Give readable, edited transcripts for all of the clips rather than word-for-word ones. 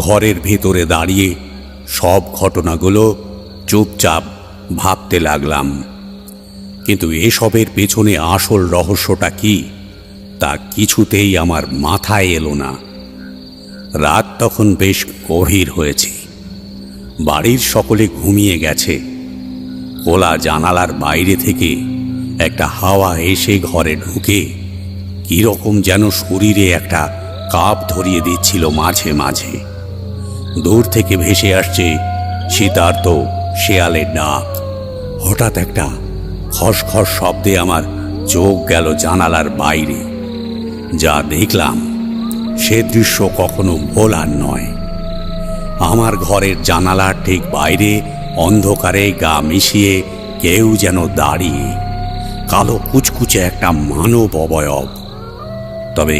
ঘরের ভেতরে দাঁড়িয়ে সব ঘটনাগুলো চুপচাপ ভাবতে লাগলাম। কিন্তু এসবের পেছনে আসল রহস্যটা কি তা কিছুতেই আমার মাথায় এলো না। রাত তখন বেশ গভীর হয়েছে, বাড়ির সকলে ঘুমিয়ে গেছে। খোলা জানালার বাইরে থেকে একটা হাওয়া এসে ঘরে ঢুকে কিরকম যেন শরীরে একটা কাপ ধরিয়ে দিচ্ছিল মাঝে মাঝে। দূর থেকে ভেসে আসছে শীতার্ত শেয়ালের ডাক। হঠাৎ একটা খসখস শব্দে আমার চোখ গেল জানালার বাইরে। যা দেখলাম সে দৃশ্য কখনো ভোলার নয়। আমার ঘরের জানালার ঠিক বাইরে অন্ধকারে গা মিশিয়ে কেউ যেন দাঁড়িয়ে, কালো কুচকুচে একটা মানব অবয়ব। তবে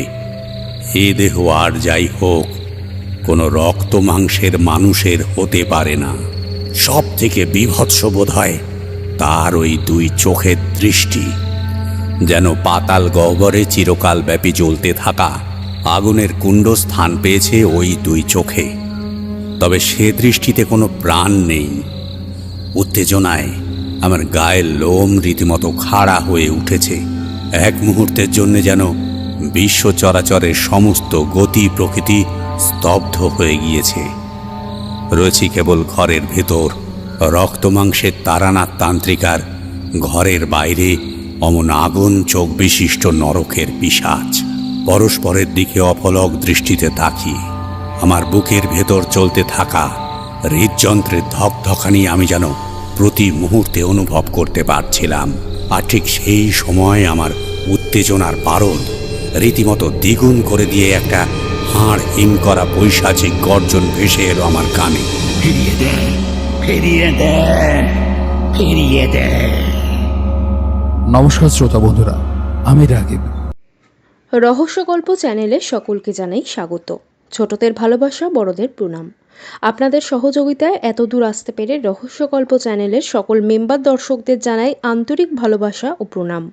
এ দেহ আর যাই হোক, কোনো রক্ত মাংসের মানুষের হতে পারে না। সব থেকে বীভৎস বোধ হয় তার ওই দুই চোখের দৃষ্টি, যেন পাতাল গহ্বরে চিরকাল ব্যাপী জ্বলতে থাকা আগুনের কুণ্ড স্থান পেয়েছে ওই দুই চোখে। তবে সে দৃষ্টিতে কোনো প্রাণ নেই। উত্তেজনায় আমার গায়ের লোম রীতিমতো খাড়া হয়ে উঠেছে। এক মুহূর্তের জন্য যেন বিশ্ব চরাচরের সমস্ত গতি প্রকৃতি স্তব্ধ হয়ে গিয়েছে। রয়েছি কেবল ঘরের ভেতর, রক্তমাংসের তারানাথ তান্ত্রিকার ঘরের বাইরে অমন আগুন চোখ বিশিষ্ট নরকের পিশাচ। পরস্পরের দিকে অপলক দৃষ্টিতে তাকিয়ে আমার বুকের ভেতর চলতে থাকা হৃদযন্ত্রের ধকধকানি আমি যেন প্রতি মুহূর্তে অনুভব করতে পারছিলাম। আর ঠিক সেই সময় আমার উত্তেজনার পারদ রীতিমতো দ্বিগুণ করে দিয়ে একটা হাড় হিম করা পৈশাচিক গর্জন ভেসে এলো আমার কানে। ফিরিয়ে দে, ফিরিয়ে দে, ফিরিয়ে দে। নমস্কার শ্রোতা বন্ধুরা, আমি রাগিব। রহস্য গল্প চ্যানেলে সকলকে জানাই স্বাগত। ছোটদের ভালোবাসা, বড়দের প্রণাম। আপনাদের সহযোগিতায় এত দূর আসতে পেরে রহস্য গল্প চ্যানেলের সকল মেম্বার দর্শকদের জানাই আন্তরিক ভালোবাসা ও প্রণাম।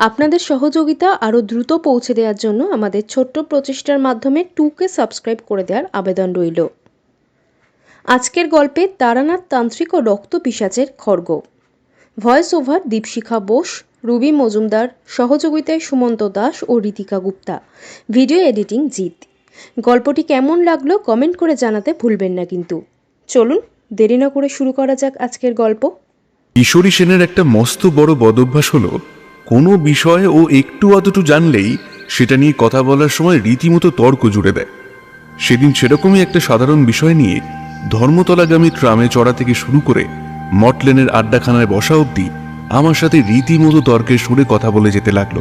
আপনাদের সহযোগিতা আরও দ্রুত পৌঁছে দেওয়ার জন্য আমাদের ছোট্ট প্রচেষ্টার মাধ্যমে 2কে সাবস্ক্রাইব করে দেওয়ার আবেদন রইল। আজকের গল্পে তারানাথ তান্ত্রিক ও রক্ত পিশাচের খড়গ। ভয়েস ওভার দীপশিখা বোস, রুবি মজুমদার, সহযোগিতায় সুমন্ত দাস ও ঋতিকা গুপ্তা, ভিডিও এডিটিং জিৎ। গল্পটি কেমন লাগলো কমেন্ট করে জানাতে ভুলবেন না কিন্তু। চলুন দেরি না করে শুরু করা যাক আজকের গল্প। কিশোরী সেনের একটা মস্ত বড় বদভ্যাস হলো কোনো বিষয়ে ও একটু আধটু জানলেই সেটা নিয়ে কথা বলার সময় রীতিমতো তর্ক জুড়ে দেয়। সেদিন সেরকমই একটা সাধারণ বিষয় নিয়ে ধর্মতলাগামী ট্রামে চড়া থেকে শুরু করে মটলেনের আড্ডাখানায় বসা অবধি আমার সাথে রীতিমতো তর্কের সুরে কথা বলে যেতে লাগলো।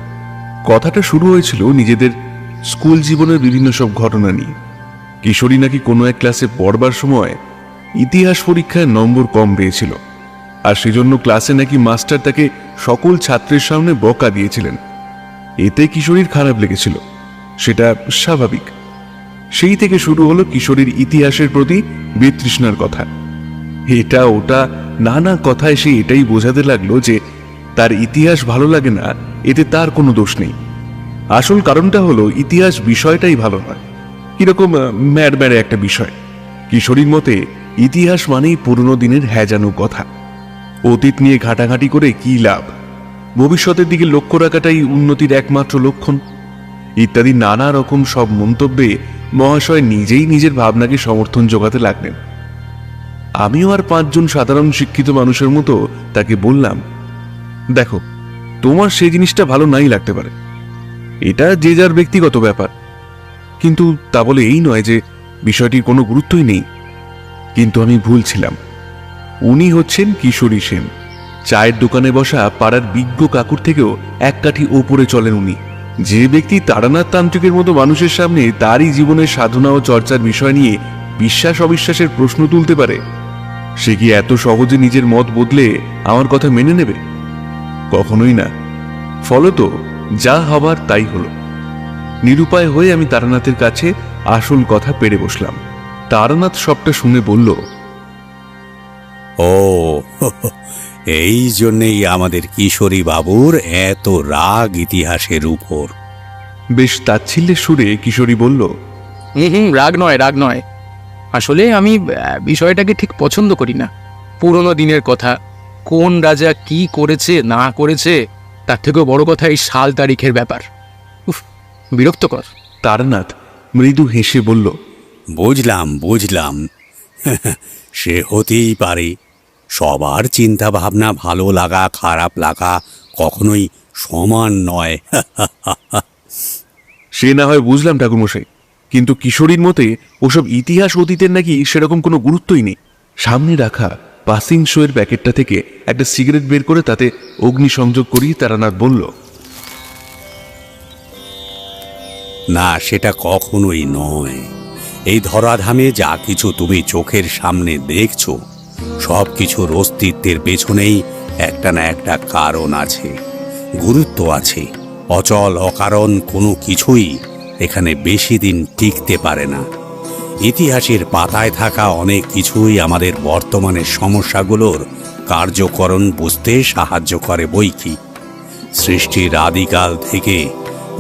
কথাটা শুরু হয়েছিল নিজেদের স্কুল জীবনের বিভিন্ন সব ঘটনা নিয়ে। কিশোরী নাকি কোনো এক ক্লাসে পড়বার সময় ইতিহাস পরীক্ষায় নম্বর কম পেয়েছিল, আর সেজন্য ক্লাসে নাকি মাস্টার তাকে সকল ছাত্রের সামনে বকা দিয়েছিলেন। এতে কিশোরীর খারাপ লেগেছিল, সেটা স্বাভাবিক। সেই থেকে শুরু হলো কিশোরীর ইতিহাসের প্রতি বিতৃষ্ণার কথা। এটা ওটা নানা কথায় সে এটাই বোঝাতে লাগলো যে তার ইতিহাস ভালো লাগে না, এতে তার কোনো দোষ নেই। আসল কারণটা হলো ইতিহাস বিষয়টাই ভালো নয়, কিরকম ম্যাড ম্যাড একটা বিষয়। কিশোরীর মতে ইতিহাস মানেই পুরনো দিনের হ্যাজানো কথা। অতীত নিয়ে ঘাটাঘাটি করে কি লাভ, ভবিষ্যতের দিকে লক্ষ্য রাখাটাই উন্নতির একমাত্র লক্ষণ, ইত্যাদি নানা রকম সব মন্তব্যে মহাশয় নিজেই নিজের ভাবনাকে সমর্থন জোগাতে লাগলেন। আমিও আর 5 জন সাধারণ শিক্ষিত মানুষের মতো তাকে বললাম, দেখো, তোমার সেই জিনিসটা ভালো নাই লাগতে পারে, এটা যে যার ব্যক্তিগত ব্যাপার, কিন্তু তা বলে এই নয় যে বিষয়টির কোনো গুরুত্বই নেই। কিন্তু আমি ভুল ছিলাম। উনি হচ্ছেন কিশোরী সেন, চায়ের দোকানে বসা পাড়ার বিজ্ঞ কাকুর থেকেও এক কাঠি ওপরে চলেন উনি। যে ব্যক্তি তারানাথ তান্ত্রিকের মতো মানুষের সামনে তারই জীবনের সাধনা ও চর্চার বিষয় নিয়ে বিশ্বাস অবিশ্বাসের প্রশ্ন তুলতে পারে, সে কি এত সহজে নিজের মত বদলে আমার কথা মেনে নেবে? কখনোই না। ফলত যা হবার তাই হলো। নিরুপায় হয়ে আমি তারানাথের কাছে আসল কথা পেড়ে বসলাম। তারানাথ সবটা শুনে বলল, ও, এই জন্যেই আমাদের কিশোরী বাবুর এত রাগ ইতিহাসের উপর। বেশ তাচ্ছিল্যের সুরে কিশোরী বলল, রাগ নয়, রাগ নয়, আসলে আমি বিষয়টাকে ঠিক পছন্দ করি না। পুরনো দিনের কথা, কোন রাজা কি করেছে না করেছে, তার থেকেও বড় কথা এই সাল তারিখের ব্যাপার। উফ, বিরক্তকর। তারানাথ মৃদু হেসে বলল, বুঝলাম বুঝলাম। সে হতেই পারে। সবার চিন্তা ভাবনা, ভালো লাগা খারাপ লাগা কখনোই সমান নয়। সে না হয় বুঝলাম ঠাকুরমশাই, কিন্তু কিশোরীর মতে ওসব ইতিহাস অতীতের নাকি সেরকম কোনো গুরুত্বই নেই। সামনে রাখা পাসিং শোয়ের প্যাকেটটা থেকে একটা সিগারেট বের করে তাতে অগ্নিসংযোগ করিয়ে তারানাথ বলল, না, সেটা কখনোই নয়। এই ধরাধামে যা কিছু তুমি চোখের সামনে দেখছো, সব কিছুর অস্তিত্বের পেছনেই একটা না একটা কারণ আছে, গুরুত্ব আছে। অচল অকারণ কোনো কিছুই এখানে বেশি দিন টিকতে পারে না। ইতিহাসের পাতায় থাকা অনেক কিছুই আমাদের বর্তমানের সমস্যাগুলোর কার্যকরণ বুঝতে সাহায্য করে বৈকি। সৃষ্টির আদিকাল থেকে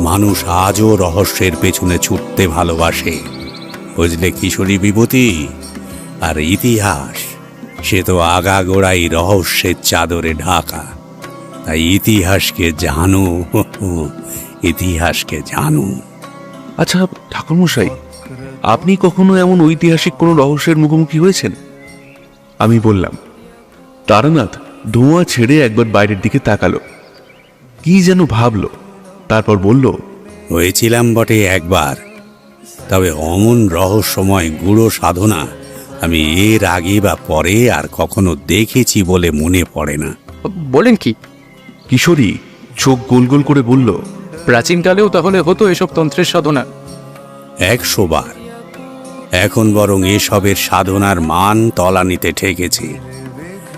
মানুষ আজও রহস্যের পেছনে ছুটতে ভালোবাসে, বুঝলে কিশোরী বিভূতি? আর ইতিহাস, সে তো আগাগোড়াই রহস্যের চাদরে ঢাকা। তাই ইতিহাসকে জানো, ইতিহাসকে জানো। আচ্ছা ঠাকুরমশাই, আপনি কখনো এমন ঐতিহাসিক কোনো রহস্যের মুখোমুখি হয়েছেন? আমি বললাম। তারানাথ ধোঁয়া ছেড়ে একবার বাইরের দিকে তাকালো, কি যেন ভাবলো, তারপর বলল, হয়েছিলাম বটে একবার, তবে অমন রহস্যময় গূঢ় সাধনা আমি এর আগে বা পরে আর কখনো দেখেছি বলে মনে পড়ে না। বলেন কি? কিশোরী চোখ গোল গোল করে বলল, প্রাচীনকালেও তাহলে হতো এসব তন্ত্রের সাধনা? 100 বার। এখন বরং এসবের সাধনার মান তলানিতে ঠেকেছে।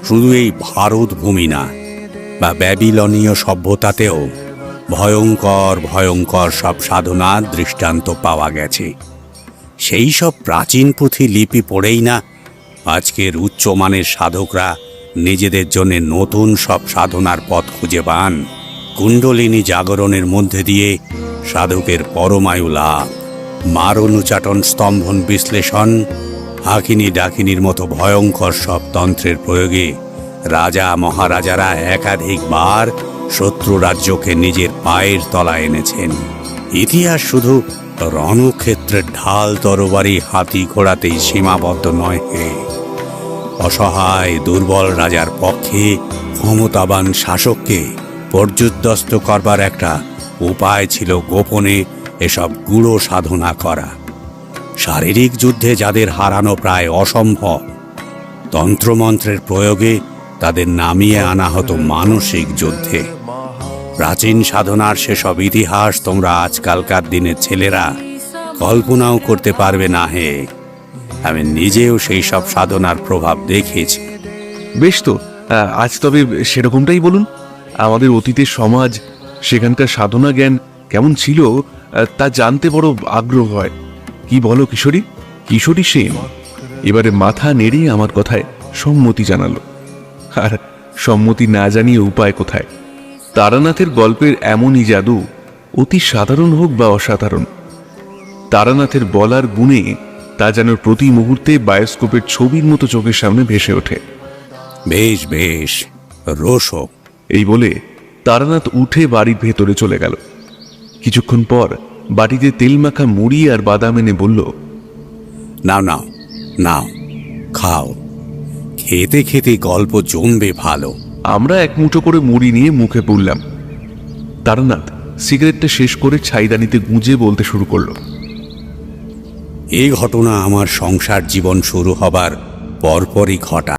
শুধু এই ভারত ভূমি না, বা ব্যাবিলনীয় সভ্যতাতেও ভয়ঙ্কর ভয়ঙ্কর সব সাধনার দৃষ্টান্ত পাওয়া গেছে। সেই সব প্রাচীন পুঁথি লিপি পড়েই না আজকের উচ্চমানের সাধকরা নিজেদের জন্য নতুন সব সাধনার পথ খুঁজে পান। কুণ্ডলিনী জাগরণের মধ্যে দিয়ে সাধকের পরমায়ু লাভ, মারণোচ্চাটন স্তম্ভন বিশ্লেষণ, হাকিনী ডাকিনীর মতো ভয়ঙ্কর সব তন্ত্রের প্রয়োগে রাজা মহারাজারা একাধিকবার শত্রু রাজ্যকে নিজের পায়ের তলায় এনেছেন। ইতিহাস শুধু রণক্ষেত্রের ঢাল তরবারি হাতি ঘোড়াতেই সীমাবদ্ধ নয় হে। অসহায় দুর্বল রাজার পক্ষে ক্ষমতাবান শাসককে পর্যুদস্ত করবার একটা উপায় ছিল গোপনে এসব গূঢ় সাধনা করা। শারীরিক যুদ্ধে যাদের হারানো প্রায় অসম্ভব, তন্ত্রমন্ত্রের প্রয়োগে তাদের নামিয়ে আনা হতো মানসিক যুদ্ধে। প্রাচীন সাধনার সেসব ইতিহাস তোমরা আজকালকার দিনের ছেলেরা কল্পনাও করতে পারবে না হে। আমি নিজেও সেই সব সাধনার প্রভাব দেখেছি। বেশ তো, আজ তবে সেরকমটাই বলুন। আমাদের অতীতের সমাজ, সেখানকার সাধনা জ্ঞান কেমন ছিল তা জানতে বড় আগ্রহ হয়। কি বলো কিশোরী? কিশোরী সেন এবারে মাথা নেড়ে আমার কথায় সম্মতি জানালো। আর সম্মতি না জানিয়ে উপায় কোথায়? তারানাথের গল্পের এমনই জাদু, অতি সাধারণ হোক বা অসাধারণ, তারানাথের বলার গুণে তা যেন প্রতি মুহূর্তে বায়োস্কোপের ছবির মতো চোখের সামনে ভেসে ওঠে। বেশ বেশ, রোশো। এই বলে তারানাথ উঠে বাড়ির ভেতরে চলে গেল। কিছুক্ষণ পর বাটিতে তেল মাখা মুড়ি আর বাদাম এনে বলল, নাও নাও নাও, খাও। খেতে খেতে গল্প জমবে ভালো। আমরা এক মুঠো করে মুড়ি নিয়ে মুখে পুরলাম। তারানাথ সিগারেটটা শেষ করে ছাইদানিতে গুঁজে বলতে শুরু করলো, এই ঘটনা আমার সংসার জীবন শুরু হবার পরপরই ঘটা।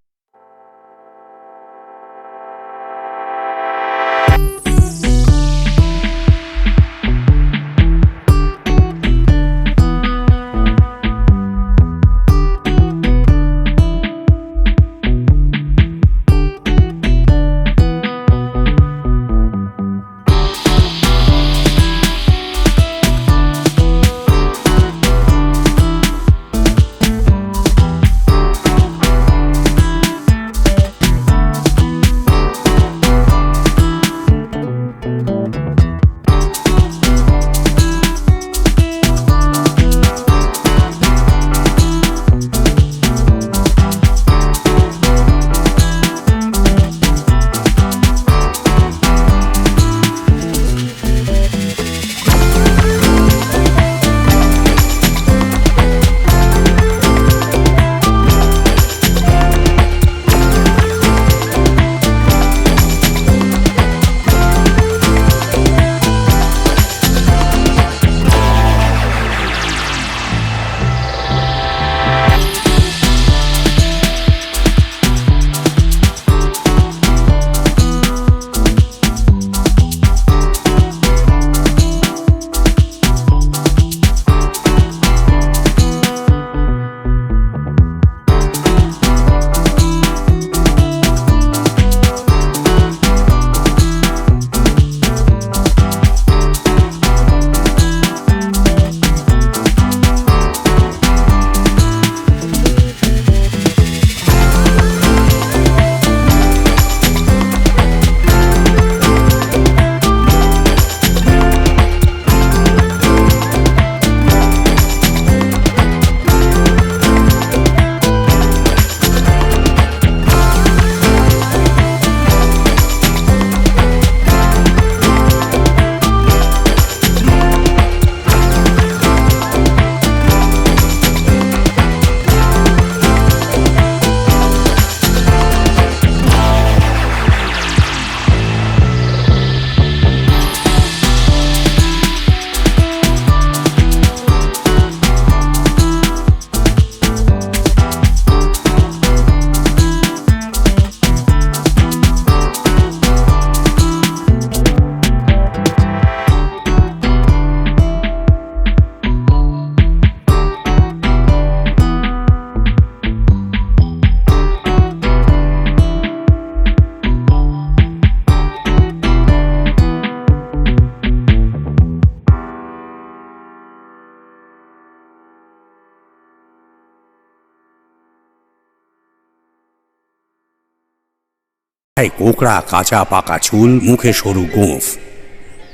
কোকড়া কাঁচা পাকা চুল, মুখে সরু গোঁফ,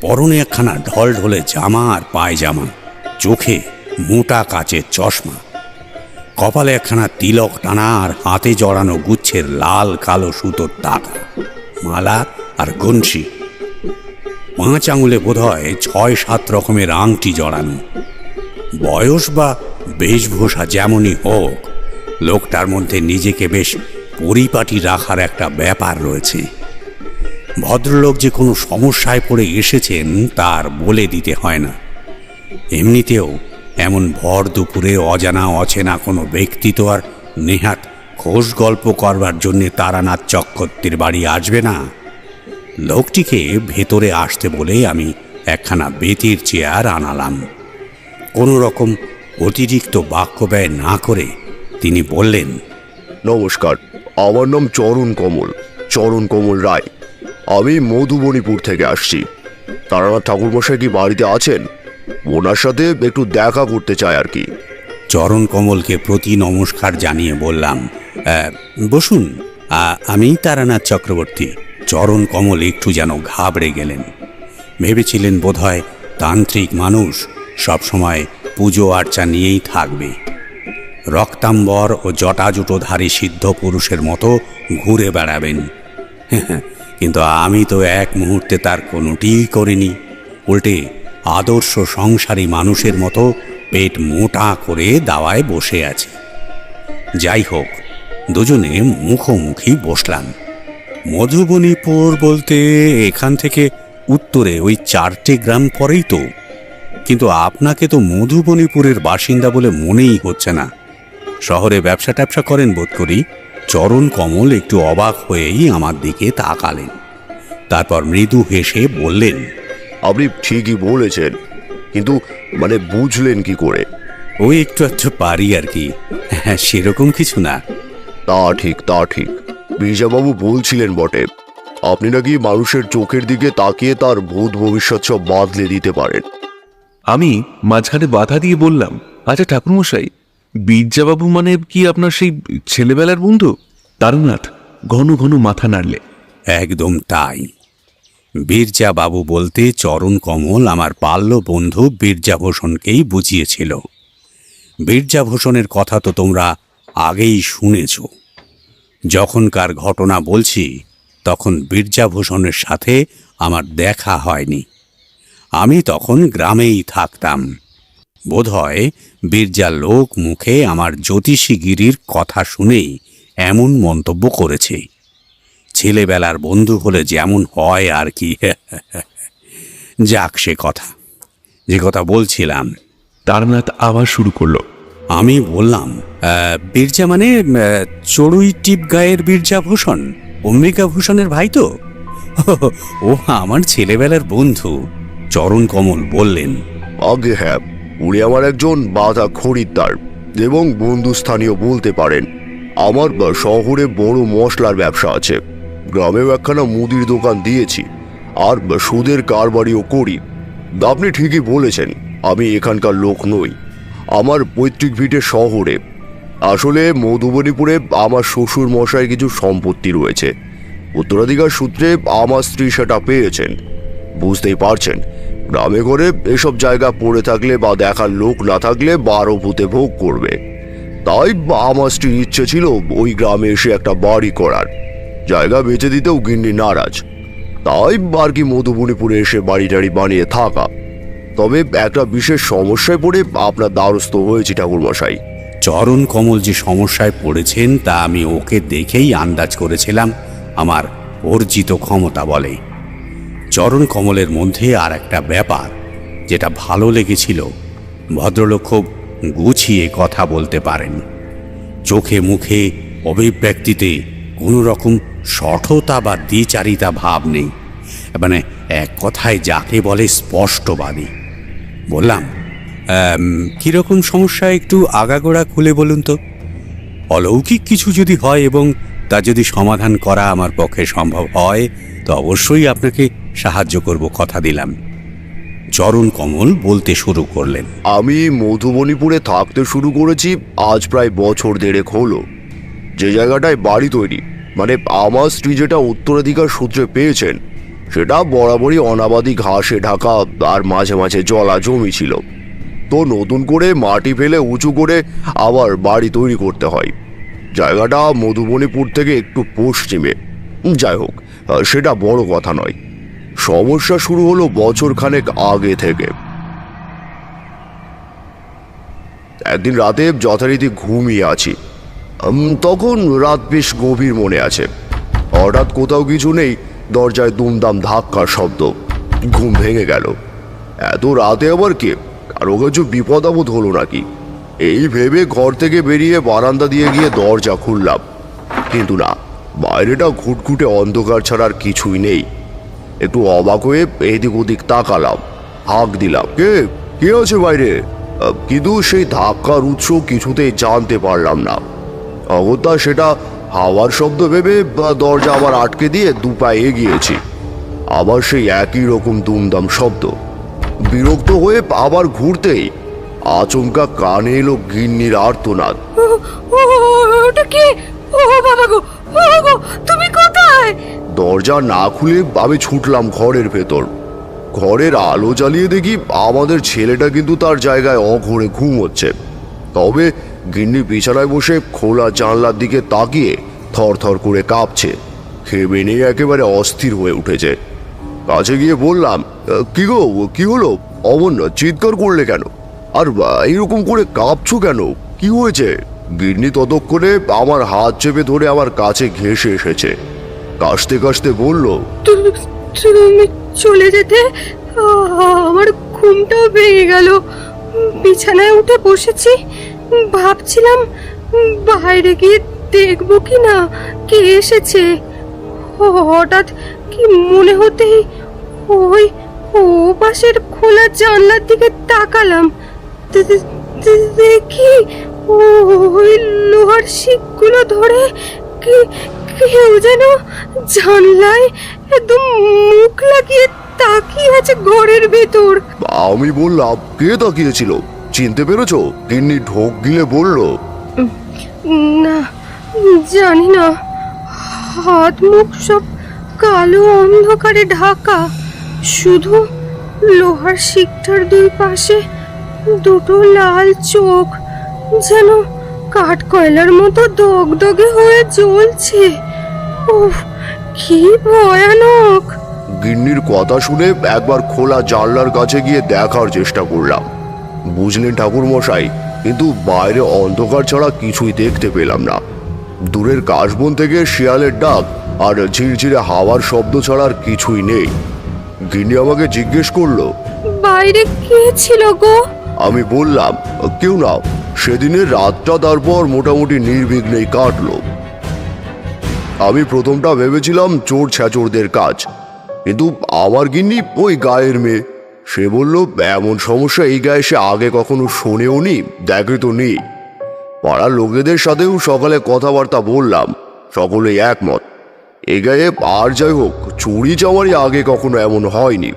পরনে একখানা ঢলঢলে জামা আর পায়জামা, চোখে মোটা কাচের চশমা, কপালে একখানা তিলক টানা আর হাতে জড়ানো গুচ্ছের লাল কালো সুতোর টাকা, মালা আর গনশি। 5 আঙুলে বোধহয় 6-7 রকমের আংটি জড়ানো। বয়স বা বেশভূষা যেমনই হোক, লোকটার মধ্যে নিজেকে বেশ পরিপাটি রাখার একটা ব্যাপার রয়েছে। ভদ্রলোক যে কোনো সমস্যায় পড়ে এসেছেন তার বলে দিতে হয় না। এমনিতেও এমন ভর দুপুরে অজানা অচেনা কোনো ব্যক্তি তো আর নেহাত খোশ গল্প করবার জন্যে তারানাথ চক্রবর্তীর বাড়ি আসবে না। লোকটিকে ভেতরে আসতে বলে আমি একখানা বেতের চেয়ার আনালাম। কোনো রকম অতিরিক্ত বাক্য ব্যয় না করে তিনি বললেন, নমস্কার, আমার নাম চরণ কমল রায়। আমি মধুবনীপুর থেকে আসছি। তারানাথ ঠাকুরমশাই কি বাড়িতে আছেন? ওনার সাথে একটু দেখা করতে চাই আর কি। চরণ কমলকে প্রতি নমস্কার জানিয়ে বললাম, বসুন, আমি তারানাথ চক্রবর্তী। চরণ কমল একটু যেন ঘাবড়ে গেলেন। ভেবেছিলেন বোধহয় তান্ত্রিক মানুষ সবসময় পুজো আর্চা নিয়েই থাকবে, রক্তাম্বর ও জটাজুটোধারী সিদ্ধ পুরুষের মতো ঘুরে বেড়াবেন। কিন্তু আমি তো এক মুহূর্তে তার কোনোটিই করিনি। উল্টে আদর্শ সংসারী মানুষের মতো পেট মোটা করে দাওয়ায় বসে আছে। যাই হোক, দুজনে মুখোমুখি বসলাম। মধুবনীপুর বলতে এখান থেকে উত্তরে ওই 4টে গ্রাম পরেই তো। কিন্তু আপনাকে তো মধুবনীপুরের বাসিন্দা বলে মনেই হচ্ছে না। শহরে ব্যবসা ট্যাবসা করেন বোধ করি। চরণ কমল একটু অবাক হয়েই আমার দিকে তাকালেন। তারপর মৃদু হেসে বললেন, আপনি ঠিকই বলেছেন, কিন্তু বুঝলেন কি করে? ওই একটু পারি আর কি, সেরকম কিছু না। তা ঠিক। বীরজাবাবু বলছিলেন বটে, আপনি নাকি মানুষের চোখের দিকে তাকিয়ে তার ভূত ভবিষ্যৎ সব বাদলে দিতে পারেন। আমি মাঝখানে বাধা দিয়ে বললাম, আচ্ছা ঠাকুরমশাই, বীরজাবাবু কি আপনার সেই ছেলেবেলার বন্ধু? তারানাথ ঘন ঘন মাথা নাড়লে। একদম তাই। বীরজা বাবু বলতে চরণ কমল আমার বাল্য বন্ধু বীরজাভূষণকেই বুঝিয়েছিল। বীরজাভূষণের কথা তো তোমরা আগেই শুনেছ। যখনকার ঘটনা বলছি তখন বীরজাভূষণের সাথে আমার দেখা হয়নি। আমি তখন গ্রামেই থাকতাম। বোধহয় বীরজা লোক মুখে আমার জ্যোতিষীগিরির কথা শুনেই এমন মন্তব্য করেছে। ছেলেবেলার বন্ধু হলে যেমন হয় আর কি। যাক, যে কথা বলছিলাম। তারানাথ আবার শুরু করলো। আমি বললাম, বীরজা চড়ুই টিপ গায়ের বীরজাভূষণ, অম্বিকাভূষণের ভাই তো? ও আমার ছেলেবেলার বন্ধু। চরণ কমল বললেন, আগে হ্যাঁ, উনি আমার একজন বাধা খরিদ্দার এবং বন্ধুস্থানীয় বলতে পারেন। আমার শহরে বড় মশলার ব্যবসা আছে। গ্রামেও একখানা মুদির দোকান দিয়েছি, আর সুদের কারবারিও করি। আপনি ঠিকই বলেছেন, আমি এখানকার লোক নই। আমার পৈতৃক ভিটে শহরে। আসলে মধুবনীপুরে আমার শ্বশুর মশাই কিছু সম্পত্তি রয়েছে। উত্তরাধিকার সূত্রে আমার স্ত্রী সেটা পেয়েছেন। বুঝতেই পারছেন, গ্রামে ঘরে এসব জায়গা পড়ে থাকলে বা দেখার লোক না থাকলে 12 ভূতে ভোগ করবে। তাই আমার স্ত্রীর ইচ্ছে ছিল ওই গ্রামে এসে একটা বাড়ি করার। জায়গা বেচে দিতেও গিন্নি নারাজ। তাই আর কি মধুবনীপুরে এসে বাড়ি টাড়ি বানিয়ে থাকা। তবে একটা বিশেষ সমস্যায় পড়ে আপনার দ্বারস্থ হয়েছি ঠাকুরমশাই। চরণ কমল যে সমস্যায় পড়েছেন তা আমি ওকে দেখেই আন্দাজ করেছিলাম আমার অর্জিত ক্ষমতা বলে। চরণ কমলের মধ্যে আর একটা ব্যাপার যেটা ভালো লেগেছিল, ভদ্রলোক খুব গুছিয়ে কথা বলতে পারেন। চোখে মুখে অভিব্যক্তিতে কোনো রকম শঠতা বা দ্বিচারিতা ভাব নেই। এক কথায় যাকে বলে স্পষ্টবাদী। বললাম, কীরকম সমস্যা একটু আগাগোড়া খুলে বলুন তো। অলৌকিক কিছু যদি হয় এবং তা যদি সমাধান করা আমার পক্ষে সম্ভব হয় তো অবশ্যই আপনাকে সাহায্য করব, কথা দিলাম। চরণ কমল বলতে শুরু করলেন, আমি মধুবনীপুরে থাকতে শুরু করেছি আজ প্রায় বছর 1.5 হলো। যে জায়গাটায় বাড়ি তৈরি মানে আমার স্ত্রী যেটা উত্তরাধিকার সূত্রে পেয়েছেন সেটা বরাবরই অনাবাদি ঘাসে ঢাকা আর মাঝে মাঝে জলা জমি ছিল। তো নতুন করে মাটি ফেলে উঁচু করে আবার বাড়ি তৈরি করতে হয়। জায়গাটা মধুবনীপুর থেকে একটু পশ্চিমে। যাই হোক, সেটা বড় কথা নয়। সমস্যা শুরু হলো বছর খানেক আগে থেকে। একদিন রাতে যথারীতি ঘুমিয়ে আছি। তখন রাত বেশ গভীর মনে আছে। হঠাৎ কোথাও কিছু নেই, দরজায় দুমদাম ধাক্কার শব্দ। ঘুম ভেঙে গেল। এত রাতে আবার কে, কারো কিছু বিপদ আপদ হলো নাকি, এই ভেবে ঘর থেকে বেরিয়ে বারান্দা দিয়ে গিয়ে দরজা খুললাম। কিন্তু না, বাইরেটা ঘুটঘুটে অন্ধকার ছাড়া আর কিছুই নেই। একটু অবাক হয়ে এদিক ওদিক তাকালাম, হাঁক দিলাম, কে কে আছে বাইরে? কিন্তু সেই ধাক্কার উৎস কিছুতেই জানতে পারলাম না। অগত্যা সেটা হাওয়ার শব্দ ভেবে দরজা আবার আটকে দিয়ে দু পায়ে এগিয়েছি। আবার সেই একই রকম দুমদাম শব্দ। বিরক্ত হয়ে আবার ঘুরতেই আচমকা কানে এলো গিন্নির আর্তনাদ। ওটা কি? ও বাবা গো, ও গো, তুমি কোথায়? দরজা না খুলে আমি ছুটলাম ঘরের ভেতর। ঘরের আলো জ্বালিয়ে দেখি আমাদের ছেলেটা কিন্তু তার জায়গায় অঘরে ঘুমোচ্ছে। তবে গিন্নি বিছানায় বসে খোলা জানলার দিকে তাকিয়ে থরথর করে কাঁপছে। খেবে নিয়ে একেবারে অস্থির হয়ে উঠেছে। কাছে গিয়ে বললাম, কি গো, কি হলো? অমন চিৎকার করলে কেন? আর এইরকম করে কাঁপছো কেন? কি হয়েছে? গিন্নি ততক্ষণে আমার হাত চেপে ধরে আমার কাছে ঘেঁষে এসেছে। কাশতে কাশতে বলল, তুমি চলে যেতে আমার ঘুমটাও ভেঙে গেল। বিছানায় উঠে বসেছি, ভাবছিলাম বাইরে গিয়ে দেখবো কি না কে এসেছে। হঠাৎ কি মনে হতেই ওই ও পাশের খোলা জানলার দিকে তাকালাম। দেখি ওই লোহার শিকগুলো ধরে কি কেউ যেন জানলায় একদম মুখ লাগিয়ে তাকিয়ে আছে ঘরের ভেতর। আমি বললাম, কে তাকিয়েছিল? চিনতে পেরেছো? গিন্নি ঢোক গিলে বলল, না, জানি না। হাত মুখ সব কালো অন্ধকারে ঢাকা, শুধু লোহার শিকটার দুই পাশে দুটো লাল চোখ যেন কাঠ কয়লার মতো দগদগে হয়ে জ্বলছে। উফ, কি ভয়ানক! গিন্নির কথা শুনে একবার খোলা জানলার কাছে গিয়ে দেখার চেষ্টা করলাম। বুঝলেন ঠাকুর মশাই, কিন্তু বাইরে অন্ধকার ছাড়া কিছুই দেখতে পেলাম না। দূরের কাশবন থেকে শিয়ালের ডাক আর ঝিরঝিরে হাওয়ার শব্দ ছাড়া আর কিছুই নেই। গিন্নি আমাকে জিজ্ঞেস করলো, বাইরে কে ছিল গো? আমি বললাম, কেউ না, সেদিনের রাতটা তারপর মোটামুটি নির্বিঘ্নেই কাটলো। আমি প্রথমটা ভেবেছিলাম চোর ছেচোরদের কাজ, কিন্তু আমার গিন্নি ওই গায়ের মেয়ে। সে বলল, এমন সমস্যা এই গায়ে সে আগে কখনো শোনেও নি, দেখে তো নেই। পাড়ার লোকেদের সাথেও সকালে কথাবার্তা বললাম, সকলেই একমত। এ গায়ে আর যাই হোক, চুরি চামারি আগে কখনো এমন হয়নি।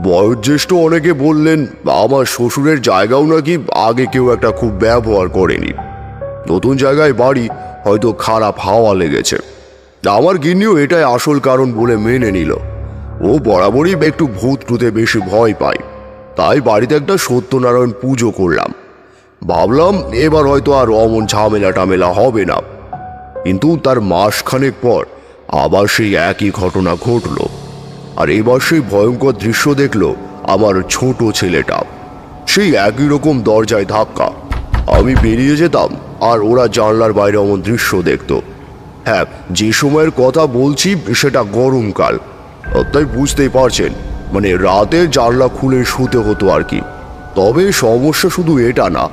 বয়োজ্যেষ্ঠ অনেকে বললেন, আমার শ্বশুরের জায়গাও নাকি আগে কেউ একটা খুব ব্যবহার করেনি। নতুন জায়গায় বাড়ি, হয়তো খারাপ হাওয়া লেগেছে। আমার গিন্নিও এটাই আসল কারণ বলে মেনে নিল। ও বরাবরই একটু ভূত টুতে বেশি ভয় পায়। তাই বাড়িতে একটা সত্যনারায়ণ পুজো করলাম। ভাবলাম এবার হয়তো আর অমন ঝামেলা টামেলা হবে না। কিন্তু তার মাসখানেক পর আবার সেই একই ঘটনা ঘটল। আর এবার সেই ভয়ঙ্কর দৃশ্য দেখল আমার ছোট ছেলেটা। সেই একই রকম দরজায় ধাক্কা। আমি বেরিয়ে যেতাম আর ওরা জানলার বাইরে অমন দৃশ্য দেখত। হ্যাঁ, যে সময়ের কথা বলছি সেটা গরমকাল, তাই বুঝতেই পারছেন, মানে রাতে জানলা খুলে শুতে হতো আর কি। তবে সমস্যা শুধু এটা না,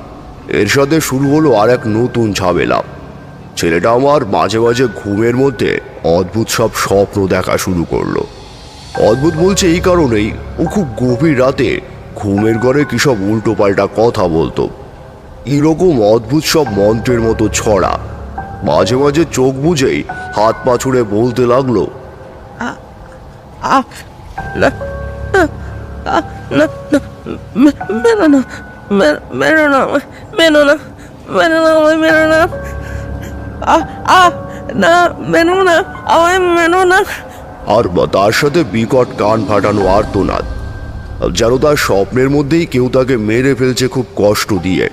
এর সাথে শুরু হলো আর এক নতুন ঝামেলা। ছেলেটা আমার মাঝে মাঝে ঘুমের মধ্যে অদ্ভুত সব স্বপ্ন দেখা শুরু করলো। অদ্ভুত বলছে এই কারণেই, ও খুব গভীর রাতে ঘুমের ঘরে কী সব উল্টো পাল্টা কথা বলতো। এরকম অদ্ভুত সব মন্ত্রের মতো ছড়া। মাঝে মাঝে চোখ বুঝেই হাত পা ছুড়ে বলতে লাগলো, না মেনো না, আমায় মেনো না। আর তার সাথে বিকট কান ফাটানো আর্তনাদ, যেন তার স্বপ্নের মধ্যেই কেউ তাকে মেরে ফেলছে খুব কষ্ট দিয়ে।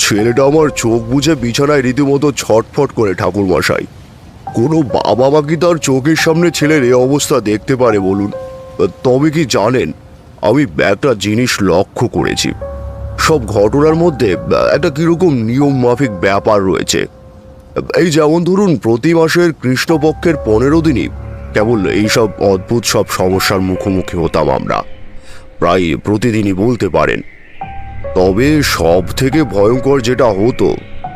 ছেলেটা আমার চোখ বুজে বিছানায় রীতিমতো ছটফট করে ঠাকুরমশাই। কোনো বাবা মা কি তার চোখের সামনে ছেলের এ অবস্থা দেখতে পারে বলুন? তবে কি জানেন, আমি একটা জিনিস লক্ষ্য করেছি। সব ঘটনার মধ্যে একটা কিরকম নিয়ম মাফিক ব্যাপার রয়েছে। এই যেমন ধরুন, প্রতি মাসের কৃষ্ণপক্ষের 15 দিনই কেবল এইসব অদ্ভুত সব সমস্যার মুখোমুখি হতাম আমরা, প্রায় প্রতিদিনই বলতে পারেন। তবে সব থেকে ভয়ঙ্কর যেটা হতো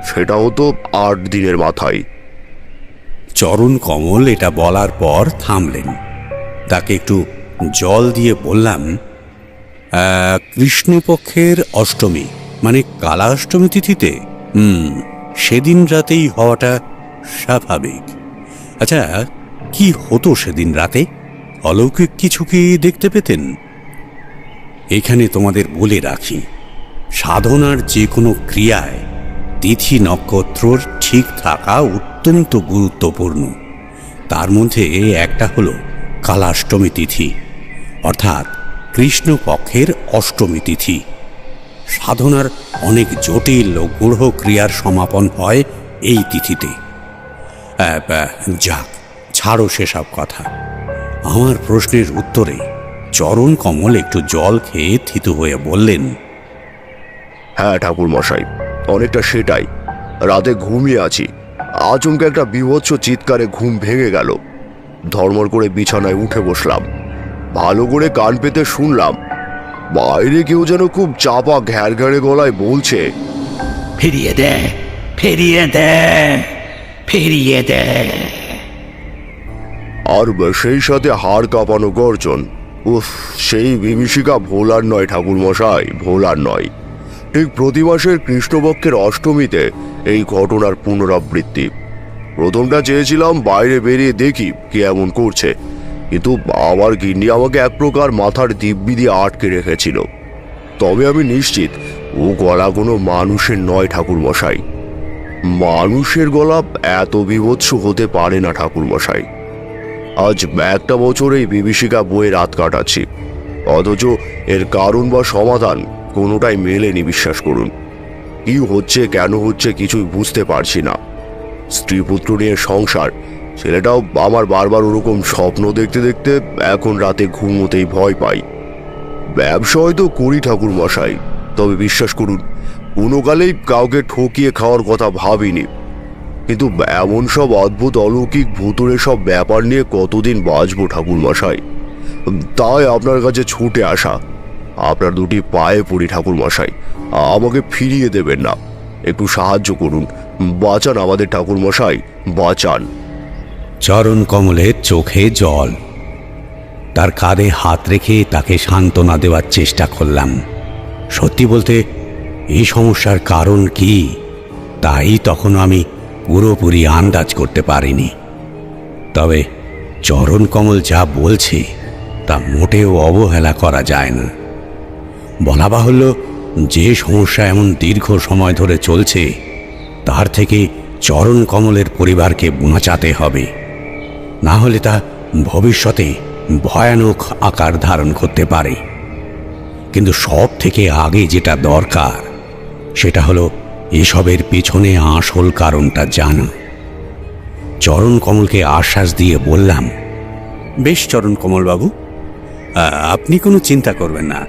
সেটা হতো 8 দিনের মাথায়। চরণ কমল এটা বলার পর থামলেন। তাকে একটু জল দিয়ে বললাম, কৃষ্ণপক্ষের অষ্টমী মানে কালা অষ্টমী তিথিতে? সেদিন রাতেই হওয়াটা স্বাভাবিক। আচ্ছা, কি হতো সেদিন রাতে? অলৌকিক কিছু কি দেখতে পেতেন? এখানে তোমাদের বলে রাখি, সাধনার যে কোনো ক্রিয়ায় তিথি নক্ষত্রর ঠিক থাকা অত্যন্ত গুরুত্বপূর্ণ। তার মধ্যে একটা হলো কালাষ্টমী তিথি, অর্থাৎ কৃষ্ণপক্ষের অষ্টমী তিথি। সাধনার অনেক জটিল ও গূঢ় ক্রিয়ার সমাপন হয় এই তিথিতে। যাক, ছাড়ো সেসব কথা। আমার প্রশ্নের উত্তরে চরণ কমল একটু জল খেয়ে থিতু হয়ে বললেন, হ্যাঁ ঠাকুরমশাই, অনেকটা সেটাই। রাতে ঘুমিয়ে আছি, আচমকা একটা বীভৎস চিৎকারে ঘুম ভেঙে গেল। ধর্মর করে বিছানায় উঠে বসলাম। ভালো করে কান পেতে শুনলাম, বাইরে কেউ যেন খুব চাপা ঘ্যার ঘ্যারে গলায় বলছে, ফিরিয়ে দে, ফিরিয়ে দে, ফিরিয়ে দে। আর সেই সাথে হাড় কাঁপানো গর্জন। উফ, সেই বিভীষিকা ভোলার নয় ঠাকুরমশাই, ভোলার নয়। ঠিক প্রতি মাসের কৃষ্ণপক্ষের অষ্টমীতে এই ঘটনার পুনরাবৃত্তি। প্রথমটা চেয়েছিলাম বাইরে বেরিয়ে দেখি কে এমন করছে, কিন্তু আমার গিন্নি আমাকে এক প্রকার মাথার দিব্যি দিয়ে আটকে রেখেছিল। তবে আমি নিশ্চিত ও গলা কোনো মানুষের নয় ঠাকুরমশাই। মানুষের গলা এত বিভৎস হতে পারে না ঠাকুরমশাই। আজ একটা বছর এই বিভীষিকা বয়ে রাত কাটাচ্ছি, অথচ এর কারণ বা সমাধান কোনোটাই মেলেনি, বিশ্বাস করুন। কি হচ্ছে, কেন হচ্ছে কিছুই বুঝতে পারছি না। স্ত্রী পুত্র নিয়ে সংসার, ছেলেটাও আমার বারবার ওরকম স্বপ্ন দেখতে দেখতে এখন রাতে ঘুমোতেই ভয় পাই। ব্যবসা হয়তো করি ঠাকুরমশাই, তবে বিশ্বাস করুন কোনো কালেই কাউকে ঠকিয়ে খাওয়ার কথা ভাবিনি। কিন্তু এমন সব অদ্ভুত অলৌকিক ভুতুরে সব ব্যাপার নিয়ে কতদিন বাঁচবো ঠাকুরমশাই? তাই আপনার কাছে ছুটে আসা। আপনার দুটি পায়ে পড়ি ঠাকুরমশাই, আমাকে ফিরিয়ে দেবেন না, একটু সাহায্য করুন, বাঁচান আমাদের ঠাকুরমশাই, বাঁচান। চরণ কমলের চোখে জল। তার কাঁধে হাত রেখে তাকে সান্ত্বনা দেওয়ার চেষ্টা করলাম। সত্যি বলতে এই সমস্যার কারণ কি তাই তখন আমি পুরোপুরি আন্দাজ করতে পারিনি। তবে চরণ কমল যা বলছে তা মোটেও অবহেলা করা যায় না। বলা বাহুল্য, যে সমস্যা এমন দীর্ঘ সময় ধরে চলছে তার থেকে চরণ কমলের পরিবারকে বাঁচাতে হবে, না হলে তা ভবিষ্যতে ভয়ানক আকার ধারণ করতে পারে। কিন্তু সব থেকে আগে যেটা দরকার সেটা হলো এসবের পেছনে আসল কারণটা জানা। চরণ কমলকে আশ্বাস দিয়ে বললাম, বেশ চরণ কমল বাবু, আপনি কোনো চিন্তা করবেন না,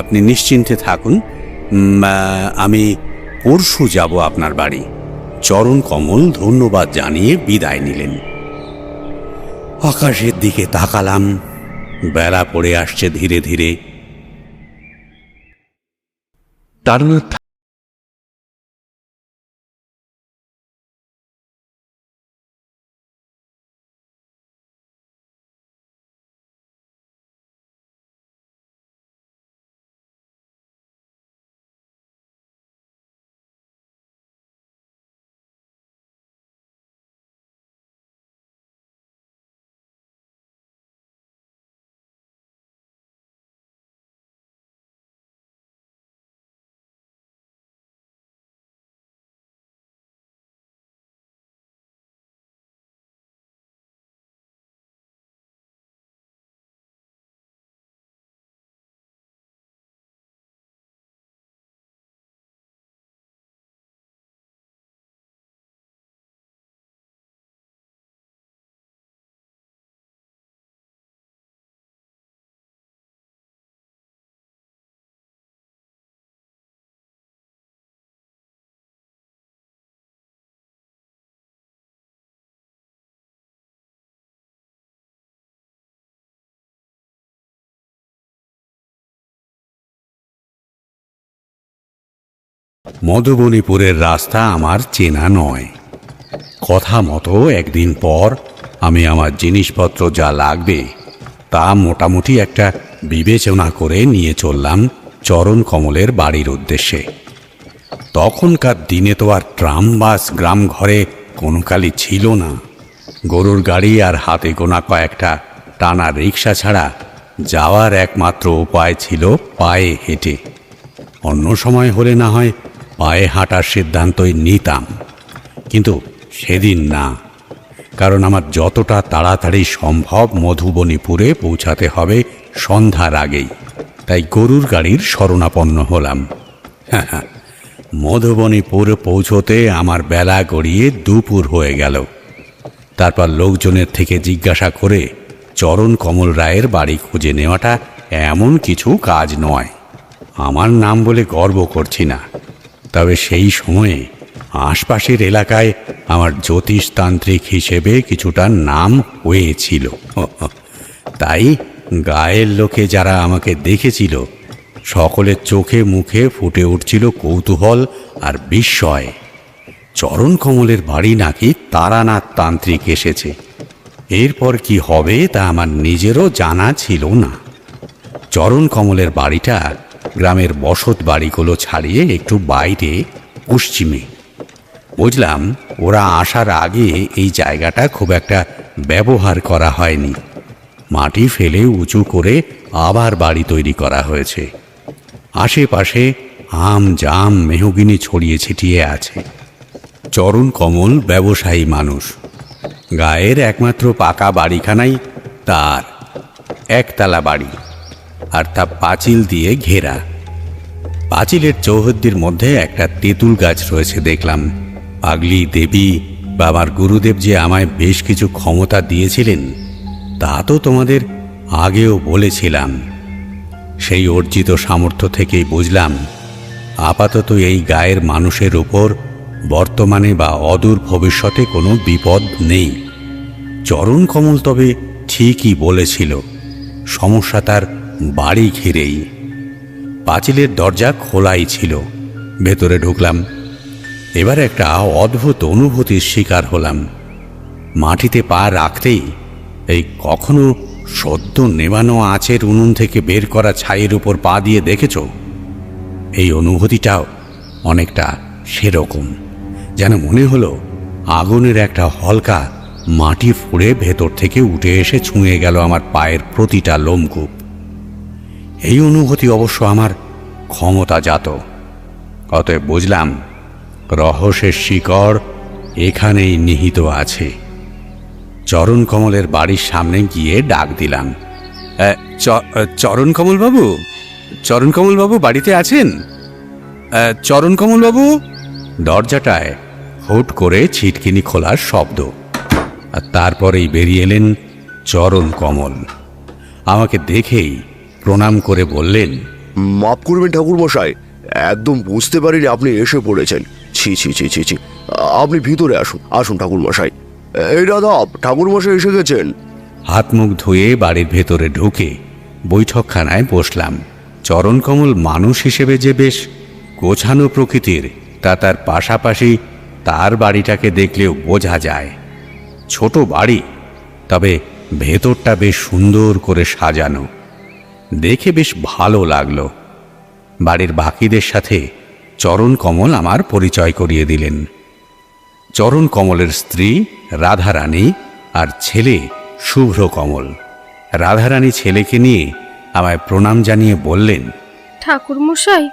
আপনি নিশ্চিন্তে থাকুন। আমি পরশু যাব আপনার বাড়ি। চরণ কমল ধন্যবাদ জানিয়ে বিদায় নিলেন। আকাশের দিকে তাকালাম, বেলা পড়ে আসছে ধীরে ধীরে। তারা মধুবনীপুরের রাস্তা আমার চেনা নয়। কথা মতো একদিন পর আমি আমার জিনিসপত্র যা লাগবে তা মোটামুটি একটা বিবেচনা করে নিয়ে চললাম চরণ কমলের বাড়ির উদ্দেশ্যে। তখনকার দিনে তো আর ট্রাম বাস গ্রাম ঘরে কোনো কালই ছিল না। গরুর গাড়ি আর হাতে গোনা কয়েকটা টানা রিক্সা ছাড়া যাওয়ার একমাত্র উপায় ছিল পায়ে হেঁটে। অন্য সময় হলে না হয় পায়ে হাঁটার সিদ্ধান্তই নিতাম, কিন্তু সেদিন না, কারণ আমার যতটা তাড়াতাড়ি সম্ভব মধুবনীপুরে পৌঁছাতে হবে সন্ধ্যার আগেই। তাই গরুর গাড়ির শরণাপন্ন হলাম। মধুবনীপুর পৌঁছতে আমার বেলা গড়িয়ে দুপুর হয়ে গেল। তারপর লোকজনের থেকে জিজ্ঞাসা করে চরণ কমল রায়ের বাড়ি খুঁজে নেওয়াটা এমন কিছু কাজ নয়। আমার নাম বলে গর্ব করছি না, তবে সেই সময়ে আশপাশের এলাকায় আমার জ্যোতিষতান্ত্রিক হিসেবে কিছুটা নাম হয়েছিল। তাই গায়ের লোকে যারা আমাকে দেখেছিল সকলের চোখে মুখে ফুটে উঠছিল কৌতূহল আর বিস্ময়। চরণ কমলের বাড়ি নাকি তারানাথ তান্ত্রিক এসেছে। এরপর কি হবে তা আমার নিজেরও জানা ছিল না। চরণ কমলের বাড়িটা গ্রামের বসত বাড়িগুলো ছাড়িয়ে একটু বাইরে পশ্চিমে। বুঝলাম ওরা আসার আগে এই জায়গাটা খুব একটা ব্যবহার করা হয়নি। মাটি ফেলে উঁচু করে আবার বাড়ি তৈরি করা হয়েছে। আশেপাশে আম জাম মেহগিনি ছড়িয়ে ছিটিয়ে আছে। চরণ কমল ব্যবসায়ী মানুষ। গায়ের একমাত্র পাকা বাড়িখানাই তার, একতলা বাড়ি, আর তা পাঁচিল দিয়ে ঘেরা। পাঁচিলের চৌহদ্দির মধ্যে একটা তেঁতুল গাছ রয়েছে দেখলাম। পাগলি দেবী বা আমার গুরুদেব যে আমায় বেশ কিছু ক্ষমতা দিয়েছিলেন তা তো তোমাদের আগেও বলেছিলাম। সেই অর্জিত সামর্থ্য থেকেই বুঝলাম আপাতত এই গায়ের মানুষের উপর বর্তমানে বা অদূর ভবিষ্যতে কোনো বিপদ নেই। চরণ কমল তবে ঠিকই বলেছিল, সমস্যা তার বাড়ি ঘিরেই। পাঁচিলের দরজা খোলাই ছিল। ভেতরে ঢুকলাম। এবার একটা অদ্ভুত অনুভূতির শিকার হলাম। মাটিতে পা রাখতেই এই কখনো সদ্য নেবানো আঁচের উনুন থেকে বের করা ছাইয়ের উপর পা দিয়ে দেখেছ? এই অনুভূতিটাও অনেকটা সেরকম, যেন মনে হলো আগুনের একটা হলকা মাটি ফুঁড়ে ভেতর থেকে উঠে এসে ছুঁয়ে গেল আমার পায়ের প্রতিটা লোমকূপ। এই অনুভূতি অবশ্য আমার ক্ষমতাজাত। অতএব বুঝলাম রহস্যের শিকড় এখানেই নিহিত আছে। চরণ কমলের বাড়ির সামনে গিয়ে ডাক দিলাম, চরণ কমল বাবু, চরণ কমল বাবু বাড়িতে আছেন? চরণ কমল বাবু। দরজাটায় হুট করে ছিটকিনি খোলার শব্দ, আর তারপরেই বেরিয়ে এলেন চরণ কমল। আমাকে দেখেই প্রণাম করে বললেন, মাফ করবেন ঠাকুর মশাই, একদম বুঝতে পারিনি আপনি এসে পড়েছেন। ছি ছি ছি ছি ছি, আপনি ভিতরে আসুন, আসুন ঠাকুর মশাই। এই দাদা, ঠাকুর মশাই এসে গেছেন। হাত মুখ ধুয়ে বাড়ির ভেতরে ঢুকে বৈঠকখানায় বসলাম। চরণ কমল মানুষ হিসেবে যে বেশ গোছানো প্রকৃতির তা তার পাশাপাশি তার বাড়িটাকে দেখলেও বোঝা যায়। ছোট বাড়ি, তবে ভেতরটা বেশ সুন্দর করে সাজানো। দেখে বেশ ভালো লাগলো। বাড়ির বাকিদের সাথে চরণ কমল আমার পরিচয় করিয়ে দিলেন। চরণ কমলের স্ত্রী রাধারানী আর ছেলে শুভ্র কমল। রাধারানী ছেলেকে নিয়ে আমায় প্রণাম জানিয়ে বললেন, ঠাকুর মশাই,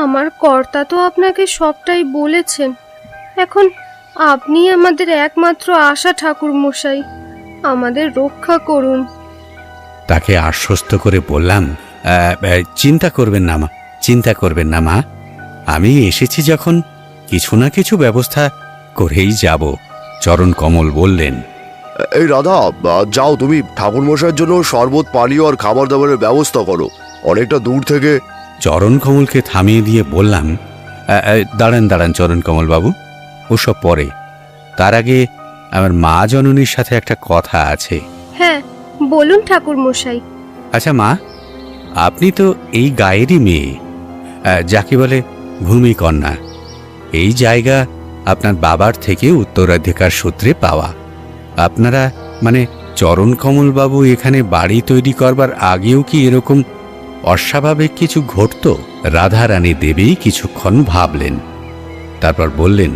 আমার কর্তা তো আপনাকে সবটাই বলেছেন। এখন আপনি আমাদের একমাত্র আশা ঠাকুর মশাই, আমাদের রক্ষা করুন। তাকে আশ্বস্ত করে বললাম, চিন্তা করবেন না মা, চিন্তা করবেন না মা, আমি এসেছি যখন কিছু না কিছু ব্যবস্থা করেই যাব। চরণ কমল বললেন, এই রাধা, যাও তুমি ঠাকুর মশাইয়ের জন্য শরবত, পানীয় আর খাবার দাবারের ব্যবস্থা করো। অনেকটা দূর থেকে। চরণ কমলকে থামিয়ে দিয়ে বললাম, দাঁড়ান দাঁড়ান চরণ কমল বাবু, ওসব পরে। তার আগে আমার মা জননীর সাথে একটা কথা আছে। হ্যাঁ, বলুন ঠাকুর মশাই। আচ্ছা মা, আপনি তো এই গায়েরই মেয়ে, যাকে বলে ভূমিকন্যা। এই জায়গা আপনার বাবার থেকে উত্তরাধিকার সূত্রে পাওয়া। আপনারা মানে চরণকমল বাবু এখানে বাড়ি তৈরি করবার আগেও কি এরকম অস্বাভাবিক কিছু ঘটতো? রাধারানী দেবী কিছুক্ষণ ভাবলেন, তারপর বললেন,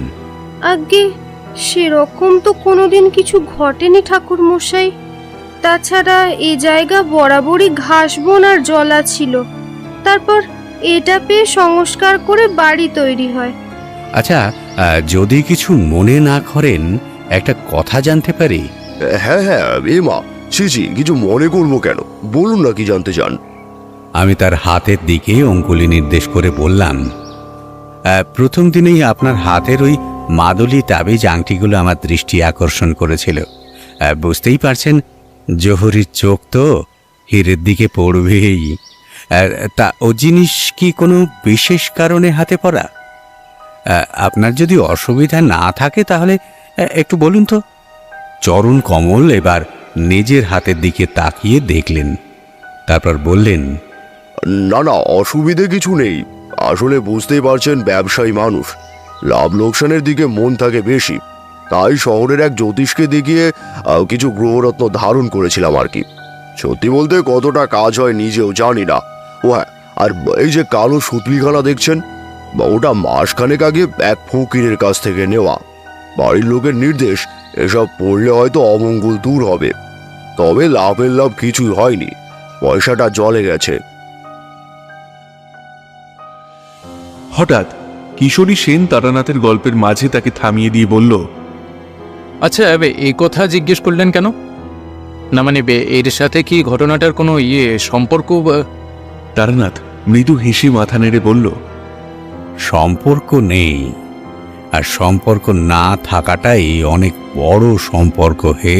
আজ্ঞে, সেরকম তো কোনোদিন কিছু ঘটেনি ঠাকুর মশাই। তাছাড়া এই জায়গা বরাবরই ঘাস বন আর জলা ছিল, তারপর এটা পেয়ে সংস্কার করে বাড়ি তৈরি হয়। আচ্ছা, যদি কিছু মনে না করেন একটা কথা জানতে পারি? হ্যাঁ হ্যাঁ, এ মা, ছি ছি, কিছু মনে করবো কেন, বলুন না কি জানতে চান। আমি তার হাতের দিকে অঙ্গুলি নির্দেশ করে বললাম, প্রথম দিনেই আপনার হাতের ওই মাদুলি তাবিজ আংটিগুলো আমার দৃষ্টি আকর্ষণ করেছিল। বুঝতেই পারছেন, জহুরির চোখ তো হীরের দিকে পড়বেই। তা ও জিনিস কি কোনো বিশেষ কারণে হাতে পড়া? আপনার যদি অসুবিধা না থাকে তাহলে একটু বলুন তো। চরণ কমল এবার নিজের হাতের দিকে তাকিয়ে দেখলেন, তারপর বললেন, না না, অসুবিধে কিছু নেই। আসলে বুঝতেই পারছেন, ব্যবসায়ী মানুষ, লাভ লোকসানের দিকে মন থাকে বেশি। তাই শহরের এক জ্যোতিষকে দেখিয়ে কিছু গ্রহরত্ন ধারণ করেছিলাম আর কি। সত্যি বলতে কতটা কাজ হয় নিজেও জানি না। ও হ্যাঁ, আর এই যে কালো সুতলিখানা দেখছেন, ওটা মাসখানেক আগে এক ফকিরের কাছ থেকে নেওয়া। বাড়ির লোকের নির্দেশ, এসব পড়লে হয়তো অমঙ্গল দূর হবে। তবে লাভের লাভ কিছুই হয়নি, পয়সাটা জলে গেছে। হঠাৎ কিশোরী সেন তারানাথের গল্পের মাঝে তাকে থামিয়ে দিয়ে বলল, আচ্ছা, এই কথা জিজ্ঞেস করলেন কেন? না মানে এর সাথে কি ঘটনাটার কোনো সম্পর্ক? তারানাথ মৃদু হেসে মাথা নেড়ে বলল, সম্পর্ক নেই, আর সম্পর্ক না থাকাটাই অনেক বড় সম্পর্ক হে।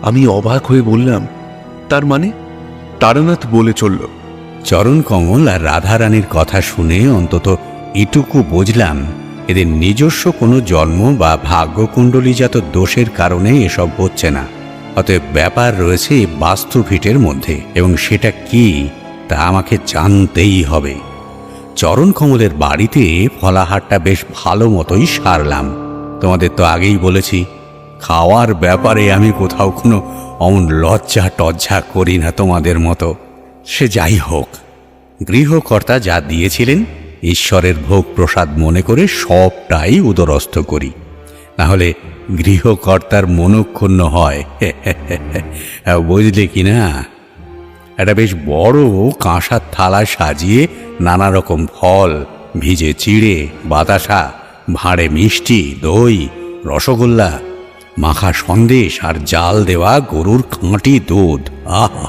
আমি অবাক হয়ে বললাম, তার মানে? তারানাথ বলে চলল, চরণ কমল আর রাধারানীর কথা শুনে অন্তত এটুকু বুঝলাম, এদের নিজস্ব কোনো জন্ম বা ভাগ্যকুণ্ডলীজাত দোষের কারণে এসব হচ্ছে না। অতএব ব্যাপার রয়েছে বাস্তুভিটের মধ্যে, এবং সেটা কি তা আমাকে জানতেই হবে। চরণ কমলের বাড়িতে ফলাহারটা বেশ ভালো মতোই সারলাম। তোমাদের তো আগেই বলেছি, খাওয়ার ব্যাপারে আমি কোথাও কোনো অমন লজ্জা টজ্জা করি না তোমাদের মতো। সে যাই হোক, গৃহকর্তা যা দিয়েছিলেন ঈশ্বরের ভোগ প্রসাদ মনে করে সবটাই উদরস্থ করি, নাহলে গৃহকর্তার মনক্ষুণ্ণ হয়। বুঝলে কি না? একটা বেশ বড় কাঁসার থালা সাজিয়ে নানা রকম ফল, ভিজে চিড়ে, বাতাসা, ভাঁড়ে মিষ্টি, দই, রসগোল্লা, মাখা সন্দেশ আর জাল দেওয়া গরুর খাঁটি দুধ। আহা,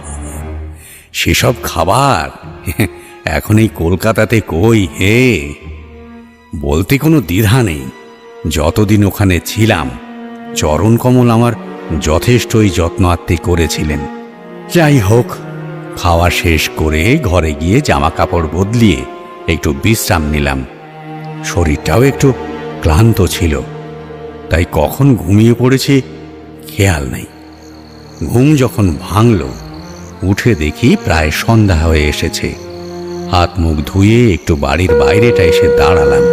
সেসব খাবার এখন এই কলকাতাতে কই হে? বলতে কোনো দ্বিধা নেই, যতদিন ওখানে ছিলাম চরণ কমল আমার যথেষ্টই যত্ন আত্তি করেছিলেন। যাই হোক, খাওয়া শেষ করে ঘরে গিয়ে জামা কাপড় বদলিয়ে একটু বিশ্রাম নিলাম। শরীরটাও একটু ক্লান্ত ছিল, তাই কখন ঘুমিয়ে পড়েছি খেয়াল নেই। ঘুম যখন ভাঙল, উঠে দেখি প্রায় সন্ধ্যা হয়ে এসেছে। হাত মুখ ধুয়ে একটু বাড়ির বাইরেটা এসে দাঁড়ালাম।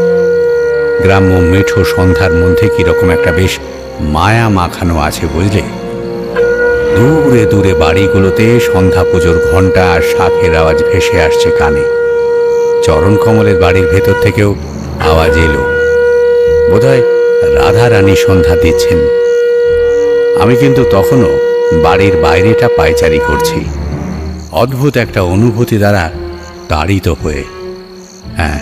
গ্রাম্য মেঠো সন্ধ্যার মধ্যে কিরকম একটা বেশ মায়া মাখানো আছে বুঝলে। দূরে দূরে বাড়িগুলোতে সন্ধ্যা পুজোর ঘণ্টা আর শাঁখের আওয়াজ ভেসে আসছে কানে। চরণ কমলের বাড়ির ভেতর থেকেও আওয়াজ এলো, বোধহয় রাধারানী সন্ধ্যা দিচ্ছেন। আমি কিন্তু তখনও বাড়ির বাইরেটা পায়চারি করছি, অদ্ভুত একটা অনুভূতি দ্বারা তাড়িত হয়ে। হ্যাঁ,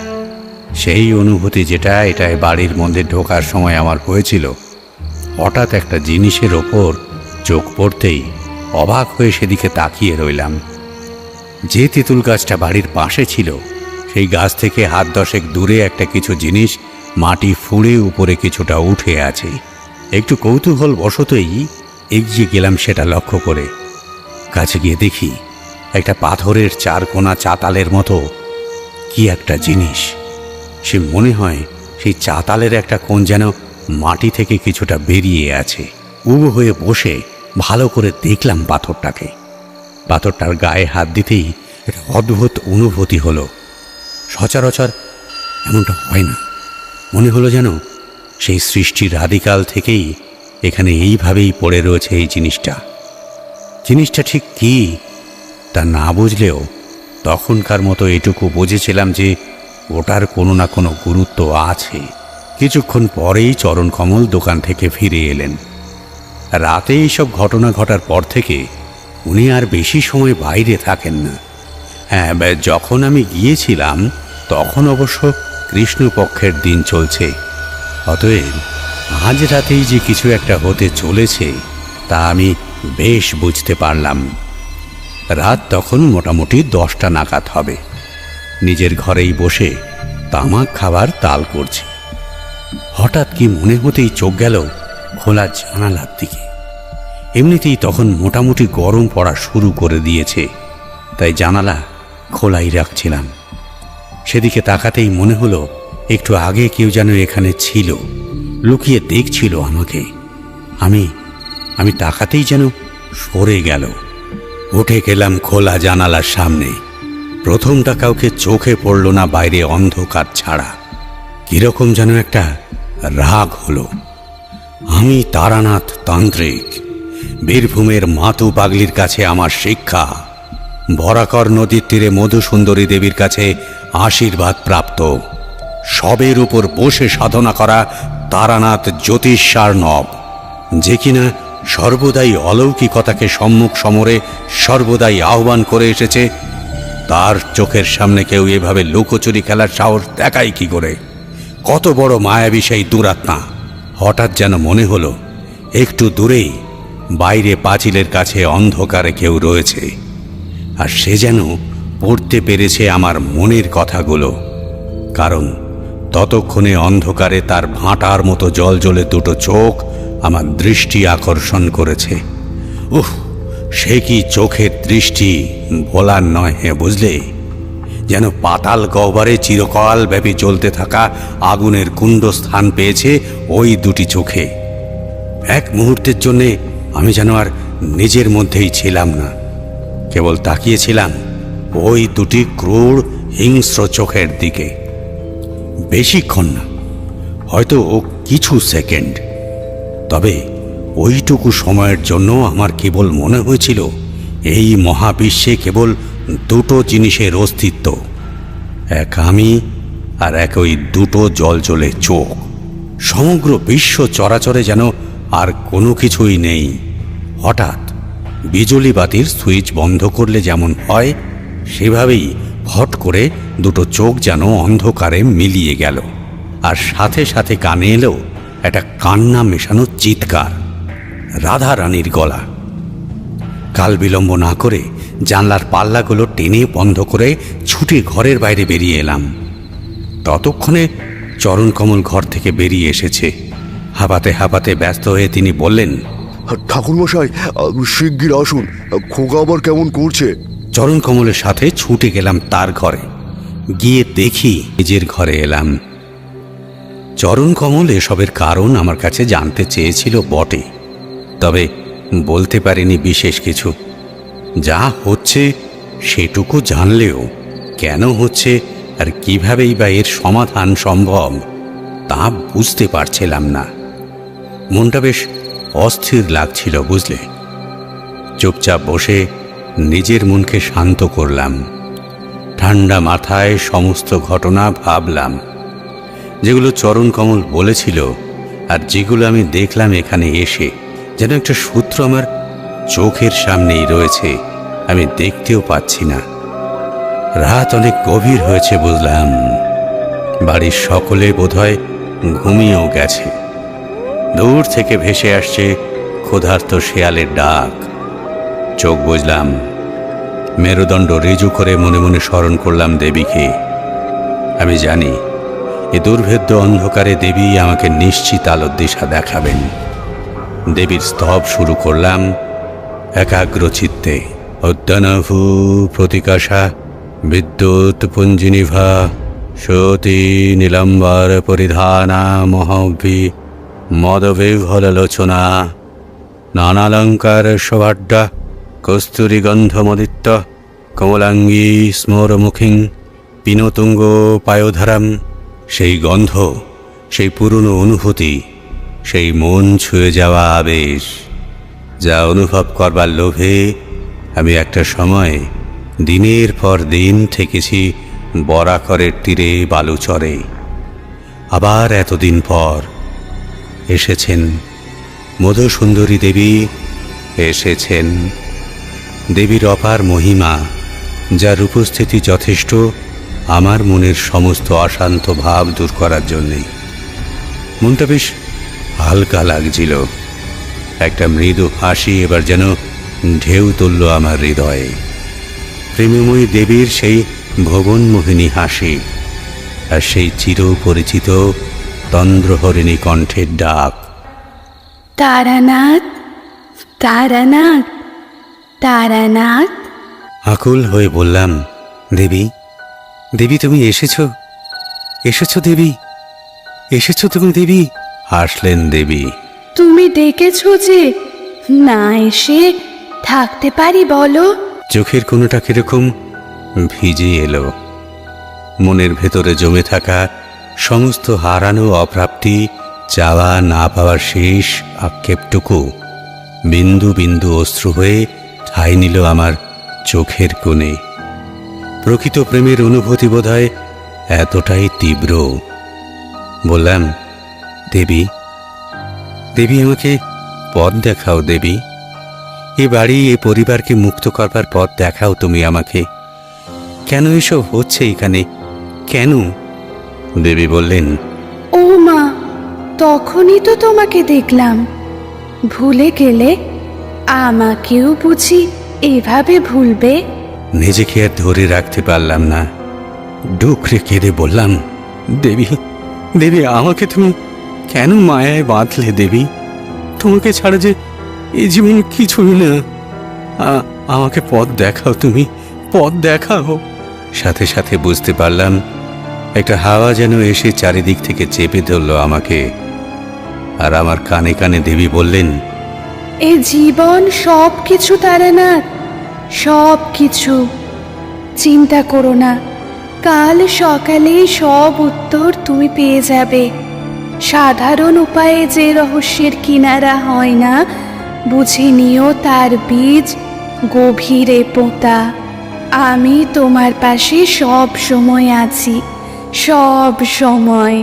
সেই অনুভূতি যেটা এটাই বাড়ির মধ্যে ঢোকার সময় আমার হয়েছিল। হঠাৎ একটা জিনিসের ওপর চোখ পড়তেই অবাক হয়ে সেদিকে তাকিয়ে রইলাম। যে তেঁতুল গাছটা বাড়ির পাশে ছিল, সেই গাছ থেকে হাত দশেক দূরে একটা কিছু জিনিস মাটি ফুঁড়ে উপরে কিছুটা উঠে আছে। একটু কৌতূহল বশতই এগিয়ে গেলাম সেটা লক্ষ্য করে। কাছে গিয়ে দেখি একটা পাথরের চারকোনা চাতালের মতো কি একটা জিনিস। সে মনে হয় সেই চাতালের একটা কোণ যেন মাটি থেকে কিছুটা বেরিয়ে আছে। উবু হয়ে বসে ভালো করে দেখলাম পাথরটাকে। পাথরটার গায়ে হাত দিতেই একটা অদ্ভুত অনুভূতি হলো। সচরাচর এমনটা হয় না। মনে হলো যেন সেই সৃষ্টির আদিকাল থেকেই এখানে এইভাবেই পড়ে রয়েছে এই জিনিসটা ঠিক কী তা না বুঝলেও তখনকার মতো এটুকু বুঝেছিলাম যে ওটার কোনো না কোনো গুরুত্ব আছে। কিছুক্ষণ পরেই চরণকমল দোকান থেকে ফিরে এলেন। রাতে এইসব ঘটনা ঘটার পর থেকে উনি আর বেশি সময় বাইরে থাকেন না। হ্যাঁ, যখন আমি গিয়েছিলাম তখন অবশ্য কৃষ্ণপক্ষের দিন চলছে। অতএব আজ রাতেই যে কিছু একটা হতে চলেছে তা আমি বেশ বুঝতে পারলাম। রাত তখন মোটামুটি 10টা নাগাদ হবে। নিজের ঘরেই বসে তামাক খাবার তাল করছি। হঠাৎ কি মনে হতেই চোখ গেল খোলা জানালার দিকে। এমনিতেই তখন মোটামুটি গরম পড়া শুরু করে দিয়েছে, তাই জানালা খোলাই রাখছিলাম। সেদিকে তাকাতেই মনে হলো একটু আগে কেউ যেন এখানে ছিল, লুকিয়ে দেখছিল আমাকে। আমি তাকাতেই যেন সরে গেল। উঠে গেলাম খোলা জানালার সামনে। প্রথমটা কাউকে চোখে পড়ল না, বাইরে অন্ধকার ছাড়া। কিরকম যেন একটা রাগ হলো। আমি তারানাথ তান্ত্রিক, বীরভূমের মাতু পাগলির কাছে আমার শিক্ষা, বরাকর নদীর তীরে মধুসুন্দরী দেবীর কাছে আশীর্বাদ প্রাপ্ত, সবের উপর বসে সাধনা করা তারানাথ জ্যোতিষার্ণব, যে কিনা সর্বদাই অলৌকিকতাকে সম্মুখ সমরে সর্বদাই আহ্বান করে এসেছে, তার চোখের সামনে কেউ এভাবে লুকোচুরি খেলার সাহস দেখায় কি করে? কত বড় মায়াবী সেই দুরাত্মা! হঠাৎ যেন মনে হলো একটু দূরেই বাইরে পাঁচিলের কাছে অন্ধকারে কেউ রয়েছে, আর সে যেন পড়তে পেরেছে আমার মনের কথাগুলো। কারণ ততক্ষণে অন্ধকারে তার ভাঁটার মতো জলজলে দুটো চোখ আমার দৃষ্টি আকর্ষণ করেছে। সে কি চোখের দৃষ্টি ভোলার নয়, বুঝলে? যেন পাতাল গহ্বরে চিরকাল ব্যাপী জ্বলতে থাকা আগুনের কুণ্ড স্থান পেয়েছে ওই দুটি চোখে। এক মুহূর্তের জন্যে আমি যেন আর নিজের মধ্যেই ছিলাম না, কেবল তাকিয়েছিলাম ওই দুটি ক্রূর হিংস্র চোখের দিকে। বেশিক্ষণ না, হয়তো কিছু সেকেন্ড। তবে ওইটুকু সময়ের জন্য আমার কেবল মনে হয়েছিল এই মহাবিশ্বে কেবল দুটো জিনিসের অস্তিত্ব, এক আমি আর এক ওই দুটো জলজলে চোখ। সমগ্র বিশ্ব চরাচরে যেন আর কোনো কিছুই নেই। হঠাৎ বিজুলি বাতির সুইচ বন্ধ করলে যেমন হয়, সেভাবেই হট করে দুটো চোখ যেন অন্ধকারে মিলিয়ে গেল। আর সাথে সাথে কানে এলো একটা কান্না মেশানো চিৎকার, রাধা রানীর গলা। কাল বিলম্ব না করে জানলার পাল্লাগুলো টেনে বন্ধ করে ছুটে ঘরের বাইরে বেরিয়ে এলাম। ততক্ষণে চরণকমল ঘর থেকে বেরিয়ে এসেছে। হাঁপাতে হাঁপাতে ব্যস্ত হয়ে তিনি বললেন, ঠাকুরমশাই, শিগগির আসুন, খোকা আবার কেমন করছে? চরণকমলের সাথে ছুটে গেলাম তার ঘরে। গিয়ে দেখি নিজের ঘরে এলাম। চরণকমল এসবের কারণ আমার কাছে জানতে চেয়েছিল বটে, তবে বলতে পারিনি বিশেষ কিছু। যা হচ্ছে সেটুকু জানলেও কেন হচ্ছে আর কিভাবেই বা এর সমাধান সম্ভব তা বুঝতে পারছিলাম না। মনটা বেশ অস্থির লাগছিল, বুঝলে। চুপচাপ বসে নিজের মনকে শান্ত করলাম। ঠান্ডা মাথায় সমস্ত ঘটনা ভাবলাম, যেগুলো চরণকমল বলেছিল আর যেগুলো আমি দেখলাম এখানে এসে। যেন একটা সূত্র আমার চোখের সামনেই রয়েছে, আমি দেখতেও পাচ্ছি না। রাত অনেক গভীর হয়েছে বুঝলাম। বাড়ির সকলে বোধহয় ঘুমিয়েও গেছে। দূর থেকে ভেসে আসছে ক্ষুধার্ত শেয়ালের ডাক। চোখ বুঝলাম, মেরুদণ্ড ঋজু করে মনে মনে স্মরণ করলাম দেবীকে। আমি জানি এ দুর্ভেদ্য অন্ধকারে দেবী আমাকে নিশ্চিত আলোর দিশা দেখাবেন। দেবীর স্তব শুরু করলাম একাগ্র চিত্তে। উদ্যানভূ প্রতিকাশা বিদ্যুৎ পুঞ্জিনিভা সতী নীলাম্বর পরিধানা মহভি মদবিহ্বল লোচনা নানালঙ্কার শোভাঢ্য কস্তুরী গন্ধমদিত্য কমলাঙ্গী স্মরমুখিং পিনতুঙ্গ পায়োধারাম। সেই গন্ধ, সেই পুরনো অনুভূতি, সেই মন ছুঁয়ে যাওয়া আবেশ, যা অনুভব করবার লোভে আমি একটা সময় দিনের পর দিন থেকেছি বরাকরের তীরে বালুচরে। আবার এতদিন পর এসেছেন মধুসুন্দরী দেবী, এসেছেন। দেবীর অপার মহিমা, যার উপস্থিতি যথেষ্ট আমার মনের সমস্ত অশান্ত ভাব দূর করার জন্যে। মনটা বেশ হালকা লাগছিল। একটা মৃদু হাসি এবার যেন ঢেউ তুলল আমার হৃদয়ে। প্রেমময়ী দেবীর সেই ভুবনমোহিনী হাসি, আর সেই চিরপরিচিত তন্দ্রহরিণী কণ্ঠের ডাক, তারানাথ, তারানাথ, তারানাথ। আকুল হয়ে বললাম, দেবী, দেবী তুমি এসেছো, এসেছো দেবী, এসেছো তুমি দেবী। হাসলেন দেবী। তুমি ডেকেছো যে, না এসে থাকতে পারি বলো? চোখের কোনোটা কিরকম ভিজে এলো। মনের ভেতরে জমে থাকা সমস্ত হারানো অপ্রাপ্তি, চাওয়া না পাওয়ার শেষ আক্ষেপটুকু বিন্দু বিন্দু অশ্রু হয়ে ঠাঁই নিল আমার চোখের কোণে। প্রকৃত প্রেমের অনুভূতি বোধহয় এতটাই তীব্র। বললাম, দেবী, দেবী আমাকে পথ দেখাও দেবী। এ বাড়ি, এ পরিবারকে মুক্ত করবার পথ দেখাও তুমি আমাকে। কেন এসব হচ্ছে এখানে, কেন? দেবী বললেন, ও মা, তখনই তো তোমাকে দেখলাম। ভুলে গেলে? আমাকেও বুঝি এভাবে ভুলবে? নিজেকে আর ধরে রাখতে পারলাম না। ডুকরে কেঁদে বললাম, দেবী, দেবী আমাকে তুমি কেন মায়ায় বাঁধলে দেবী? তোমাকে ছাড়া যে এই জীবন কিছুই না। আমাকে পথ দেখাও তুমি, পথ দেখাও। সাথে সাথে বুঝতে পারলাম একটা হাওয়া যেন এসে চারিদিক থেকে চেপে ধরল আমাকে। আর আমার কানে কানে দেবী বললেন, এ জীবন সব কিছু তারানাথ, সব কিছু। চিন্তা করো না, কাল সকালেই সব উত্তর তুমি পেয়ে যাবে। সাধারণ উপায়ে যে রহস্যের কিনারা হয় না, বুঝে নিও তার বীজ গভীরে পোঁতা। আমি তোমার পাশে সব সময় আছি, সব সময়।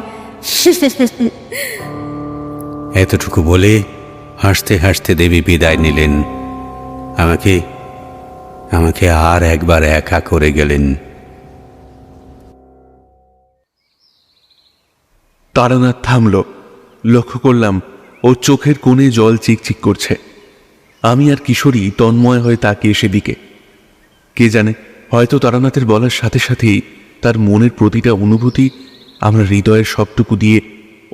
এতটুকু বলে হাসতে হাসতে দেবী বিদায় নিলেন। আমাকে আমাকে আর একবার একা করে গেলেন। তারানাথ থামল। লক্ষ্য করলাম ওর চোখের কোণে জল চিকচিক করছে। আমি আর কিশোরী তন্ময় হয়ে তাকিয়ে সেদিকে। কে জানে, হয়তো তারানাথের বলার সাথে সাথেই তার মনের প্রতিটা অনুভূতি আমরা হৃদয়ের সবটুকু দিয়ে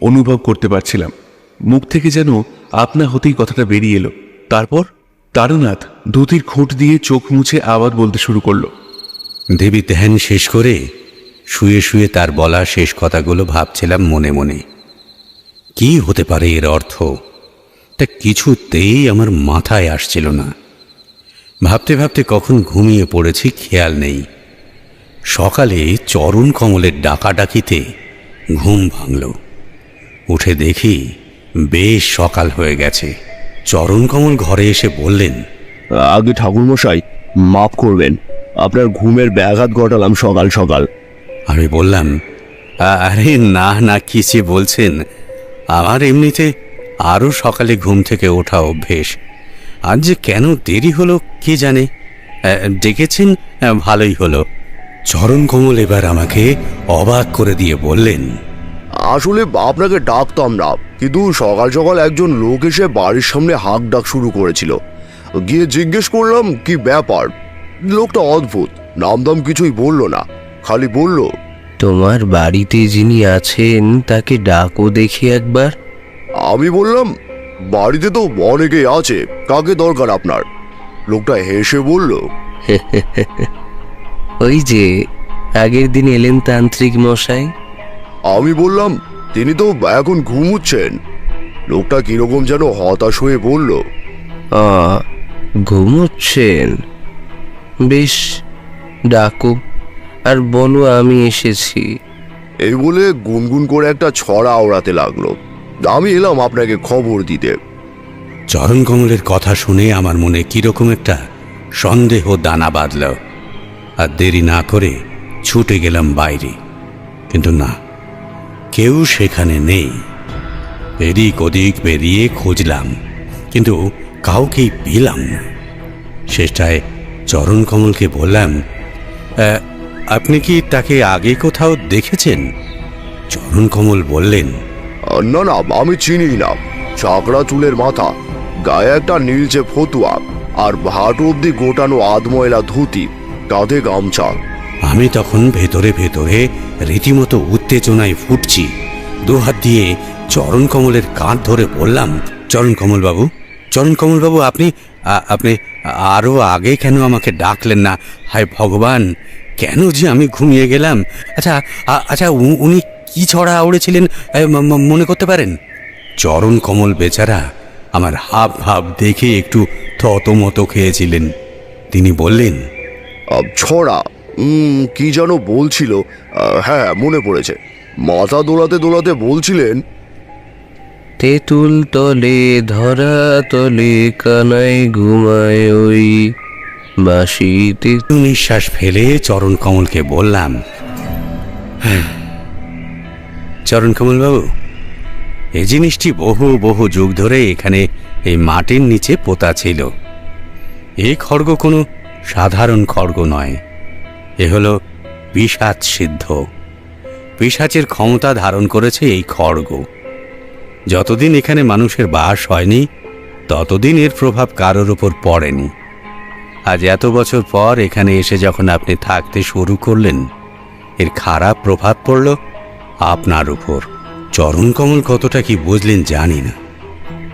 অনুভব করতে পারছিলাম। মুখ থেকে যেন আপনা হতেই কথাটা বেরিয়ে এলো। তারপর তারানাথ ধুতির খোঁট দিয়ে চোখ মুছে আবার বলতে শুরু করলো। দেবী ধ্যান শেষ করে শুয়ে শুয়ে তার বলা শেষ কথাগুলো ভাবছিলাম মনে মনে। কি হতে পারে এর অর্থ, তা কিছুতেই আমার মাথায় আসছিল না। ভাবতে ভাবতে কখন ঘুমিয়ে পড়েছি খেয়াল নেই। সকালে চরণ কমলের ডাকাডাকিতে ঘুম ভাঙল। উঠে দেখি বেশ সকাল হয়ে গেছে। চরণ কমল ঘরে এসে বললেন, আগে ঠাকুরমশাই মাফ করবেন, আপনার ঘুমের ব্যাঘাত ঘটালাম সকাল সকাল। আমি বললাম, আরে না না, কি যে বলছেন, আমার এমনিতে আরও সকালে ঘুম থেকে ওঠা অভ্যেস। আজ যে কেন দেরি হলো কে জানে। ডেকেছেন, ভালোই হলো। চরণ কমল এবার আমাকে অবাক করে দিয়ে বললেন, আসলে আপনাকে ডাকতাম না, কিন্তু সকাল সকাল একজন লোক এসে বাড়ির সামনে হাঁক ডাক শুরু করেছিল। গিয়ে জিজ্ঞেস করলাম কি ব্যাপার। লোকটা অদ্ভুত, নামদাম কিছুই বলল না, খালি বলল, তোমার বাড়িতে যিনি আছেন তাকে ডাকো দেখি একবার। আমি বললাম, বাড়িতে তো অনেকেই আছে, কাকে দরকার আপনার? লোকটা হেসে বলল, ওই যে আগের দিন এলেন তান্ত্রিক মশাই। আমি বললাম, তিনি তো এখন ঘুমুচ্ছেন। লোকটা কিরকম যেন হতাশ হয়ে বলল, ঘুমোচ্ছেন? বেশ, ডাকো আর বলো আমি এসেছি। এই বলে গুনগুন করে একটা ছড়া আওড়াতে লাগলো। আমি এলাম আপনাকে খবর দিতে। চরণ কমলের কথা শুনে আমার মনে কিরকম একটা সন্দেহ দানা বাঁধল, আর দেরি না করে ছুটে গেলাম বাইরে। কিন্তু না, কেউ সেখানে নেই। এদিক ওদিক বেরিয়ে খুঁজলাম, কিন্তু কাউকেই পেলাম না। শেষটায় চরণ কমলকে বললাম, আপনি কি তাকে আগে কোথাও দেখেছেন? চরণ কমল বললেন, না না, আমি চিনি না। চাকড়া চুলের মাথা, গায়ে একটা নীলচে ফতুয়া, আর হাঁটু অব্দি গোটানো আধময়লা ধুতি, কাঁধে গামছা। আমি তখন ভেতরে ভেতরে রীতিমতো উত্তেজনায় ফুটছি। দুহাত দিয়ে চরণ কমলের কাঁধ ধরে বললাম, চরণ কমলবাবু, আপনি আপনি আরও আগে কেন আমাকে ডাকলেন না? হায় ভগবান, কেন যে আমি ঘুমিয়ে গেলাম। আচ্ছা, উনি কি ছড়া আউড়েছিলেন মনে করতে পারেন? চরণ কমল বেচারা আমার হাব ভাব দেখে একটু থতমত খেয়েছিলেন। তিনি বললেন, ছড়া কি যেন বলছিল। হ্যাঁ, মনে পড়েছে। মাথা দোলাতে দোলাতে বলছিলেন, তেঁতুল তলে ধরা তলে কানায় ঘুমায় ওই বাঁশিতে। নিঃশ্বাস ফেলে চরণ কমলকে বললাম, চরণ কমলবাবু, এই জিনিসটি বহু বহু যুগ ধরে এখানে এই মাটির নিচে পোতা ছিল। এই খড়গ কোনো সাধারণ খড়গ নয়, এ হলো পিশাচ সিদ্ধ। পিশাচের ক্ষমতা ধারণ করেছে এই খড়গ। যতদিন এখানে মানুষের বাস হয়নি, ততদিন এর প্রভাব কারোর উপর পড়েনি। আজ এত বছর পর এখানে এসে যখন আপনি থাকতে শুরু করলেন, এর খারাপ প্রভাব পড়ল আপনার উপর। চরণ কমল কতটা কি বুঝলেন জানি না,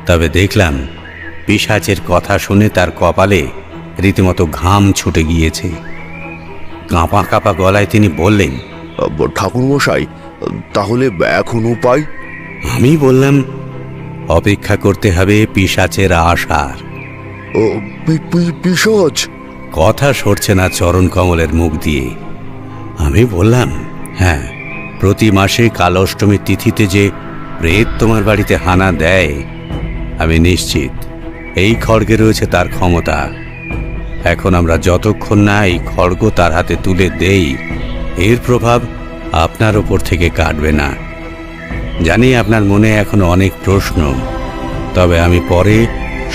তবে দেখলাম পিশাচের কথা শুনে তার কপালে রীতিমতো ঘাম ছুটে গিয়েছে। কাঁপা কাঁপা গলায় তিনি বললেন, ঠাকুরমশাই, তাহলে এখন উপায়? আমি বললাম, অপেক্ষা করতে হবে পিশাচের আসার। পিশাচ? কথা সরছে না চরণ কমলের মুখ দিয়ে। আমি বললাম, হ্যাঁ, প্রতি মাসে কাল অষ্টমীর তিথিতে যে প্রেত তোমার বাড়িতে হানা দেয়, আমি নিশ্চিত এই খড়গে রয়েছে তার ক্ষমতা। এখন আমরা যতক্ষণ না এই খড়গ তার হাতে তুলে দেই, এর প্রভাব আপনার ওপর থেকে কাটবে না। জানি আপনার মনে এখন অনেক প্রশ্ন, তবে আমি পরে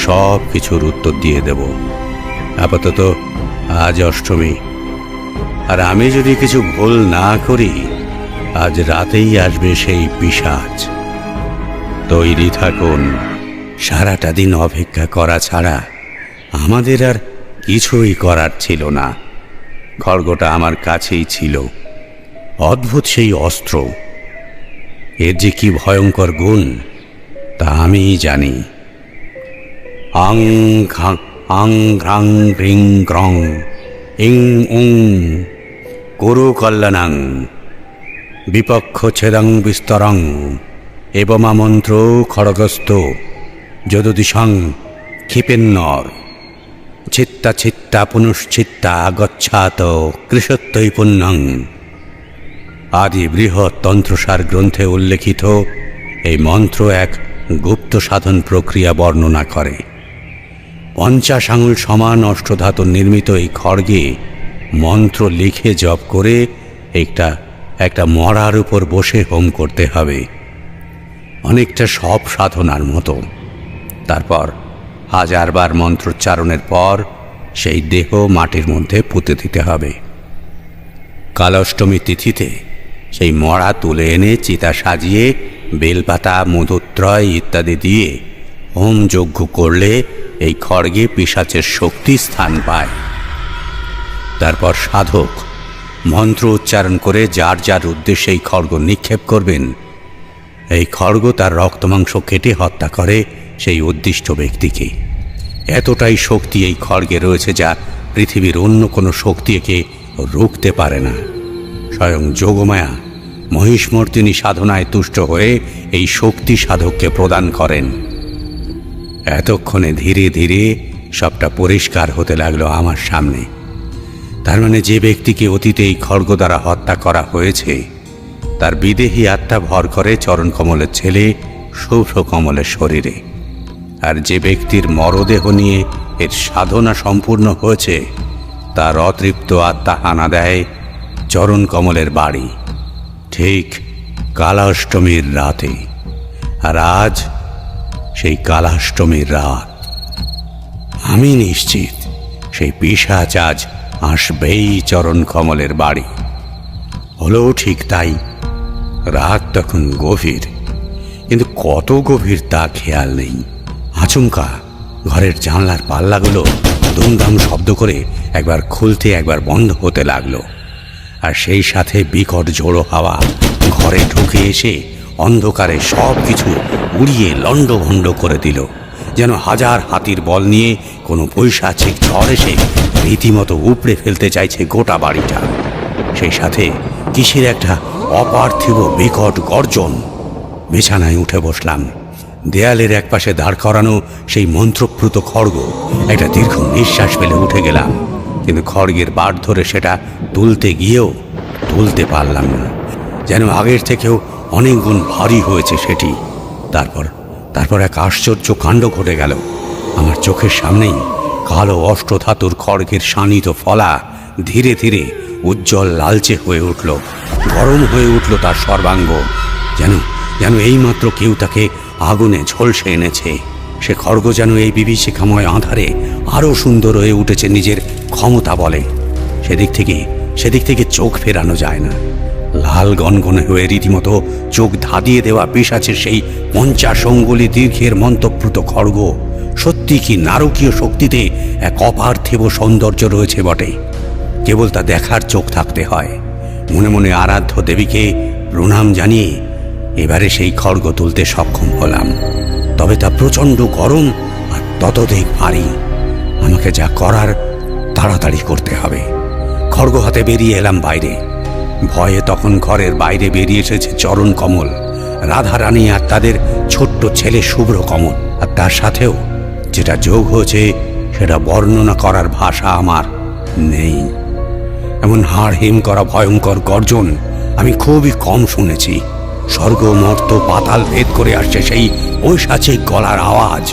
সব কিছুর উত্তর দিয়ে দেব। আপাতত আজ অষ্টমী, আর আমি যদি কিছু ভুল না করি, আজ রাতেই আসবে সেই পিশাচ। তৈরি থাকুন। সারাটা দিন অপেক্ষা করা ছাড়া আমাদের আর কিছুই করার ছিল না। খড়গটা আমার কাছেই ছিল, অদ্ভুত সেই অস্ত্র। এর যে কি ভয়ঙ্কর গুণ তা আমিই জানি। আং ঘ্রাং রিং গ্রং ইং উং কুরু কল্যাণাং বিপক্ষ ছেদং বিস্তরং এবমা মন্ত্র খড়গস্ত যদুদিশং ক্ষিপেন্নর চিত্তা চিত্তা পুনশ্চিত্তা গচ্ছাত কৃষত্বই পুণ্যং। আদি বৃহৎ তন্ত্রসার গ্রন্থে উল্লেখিত এই মন্ত্র এক গুপ্ত সাধন প্রক্রিয়া বর্ণনা করে। 50 আঙুল সমান অষ্টধাতু নির্মিত এই খড়গে মন্ত্র লিখে জপ করে একটা মরার উপর বসে হোম করতে হবে, অনেকটা সব সাধনার মতো। তারপর 1000 বার মন্ত্রোচ্চারণের পর সেই দেহ মাটির মধ্যে পুঁতে দিতে হবে। কাল অষ্টমী তিথিতে সেই মরা তুলে এনে চিতা সাজিয়ে বেলপাতা, মধুত্রয় ইত্যাদি দিয়ে হোম যজ্ঞ করলে এই খড়গে পিশাচের শক্তি স্থান পায়। তারপর সাধক মন্ত্র উচ্চারণ করে যার যার উদ্দেশ্যে এই খড়গ নিক্ষেপ করবেন, এই খড়গ তার রক্তমাংস কেটে হত্যা করে সেই উদ্দিষ্ট ব্যক্তিকে। এতটাই শক্তি এই খড়গে রয়েছে যা পৃথিবীর অন্য কোনো শক্তি একে রুখতে পারে না। স্বয়ং যোগমায়া মহিষমর্দিনী সাধনায় তুষ্ট হয়ে এই শক্তি সাধককে প্রদান করেন। এতক্ষণে ধীরে ধীরে সবটা পরিষ্কার হতে লাগলো আমার সামনে। তার মানে যে ব্যক্তিকে অতীতে এই খড়গ দ্বারা হত্যা করা হয়েছে তার বিদেহী আত্মা ভর করে চরণ কমলের ছেলে শুভ্র কমলের শরীরে, আর যে ব্যক্তির মরদেহ নিয়ে এর সাধনা সম্পূর্ণ হয়েছে তার অতৃপ্ত আত্মা হানা দেয় চরণ কমলের বাড়ি, ঠিক কালাষ্টমীর রাতে। আর আজ সেই কালাষ্টমীর রাত। আমি নিশ্চিত সেই পিশাচ আজ আসবেই চরণ কমলের বাড়ি। হলো ঠিক তাই। রাত তখন গভীর, কিন্তু কত গভীর তা খেয়াল নেই। আচমকা ঘরের জানলার পাল্লাগুলো দুমদাম শব্দ করে একবার খুলতে একবার বন্ধ হতে লাগলো, আর সেই সাথে বিকট ঝোড়ো হাওয়া ঘরে ঢুকে এসে অন্ধকারে সব কিছু উড়িয়ে লণ্ডভণ্ড করে দিল, যেন হাজার হাতির বল নিয়ে কোনো পৈশাচিক ঝড় এসে রীতিমতো উপড়ে ফেলতে চাইছে গোটা বাড়িটা। সেই সাথে কিসের একটা অপার্থিব বিকট গর্জন। বিছানায় উঠে বসলাম। দেয়ালের একপাশে দাঁড় করানো সেই মন্ত্রপ্রুত খড়গ একটা দীর্ঘ নিঃশ্বাস ফেলে উঠে গেলাম, কিন্তু খড়গের বাট ধরে সেটা তুলতে গিয়েও তুলতে পারলাম না, যেন আগের থেকেও অনেক গুণ ভারী হয়েছে সেটি। তারপর এক আশ্চর্য কাণ্ড ঘটে গেল। আমার চোখের সামনেই কালো অষ্টধাতুর খড়গের শানিত ফলা ধীরে ধীরে উজ্জ্বল লালচে হয়ে উঠল, গরম হয়ে উঠল তার সর্বাঙ্গ, যেন এইমাত্র কেউ তাকে আগুনে ঝলসে এনেছে। সে খড়গ যেন এই বিভীষিকাময় আঁধারে আরও সুন্দর হয়ে উঠেছে নিজের ক্ষমতা বলে। সেদিক থেকে চোখ ফেরানো যায় না। লাল গনগনে হয়ে রীতিমতো চোখ ধাঁধিয়ে দেওয়া পিশাচের সেই 50 অঙ্গুলি দীর্ঘের মন্তপ্রুত খড়গ সত্যি কি নারকীয় শক্তিতে এক অপার্থিব সৌন্দর্য রয়েছে বটে। কেবল তা দেখার চোখ থাকতে হয়। মনে মনে আরাধ্য দেবীকে প্রণাম জানিয়ে এবারে সেই খড়গ তুলতে সক্ষম হলাম। তবে তা প্রচণ্ড গরম আর ততোধিক ভারী। আমাকে যা করার তাড়াতাড়ি করতে হবে। খড়গ হাতে বেরিয়ে এলাম বাইরে। ভয়ে তখন ঘরের বাইরে বেরিয়ে এসেছে চরণ কমল, রাধারানী আর তাদের ছোট্ট ছেলে শুভ্র কমল। আর তার সাথেও যেটা যোগ হয়েছে সেটা বর্ণনা করার ভাষা আমার নেই। এমন হাড় হিম করা ভয়ঙ্কর গর্জন আমি খুবই কম শুনেছি। স্বর্গ মর্ত পাতাল ভেদ করে আসছে সেই ঐশাচিক গলার আওয়াজ।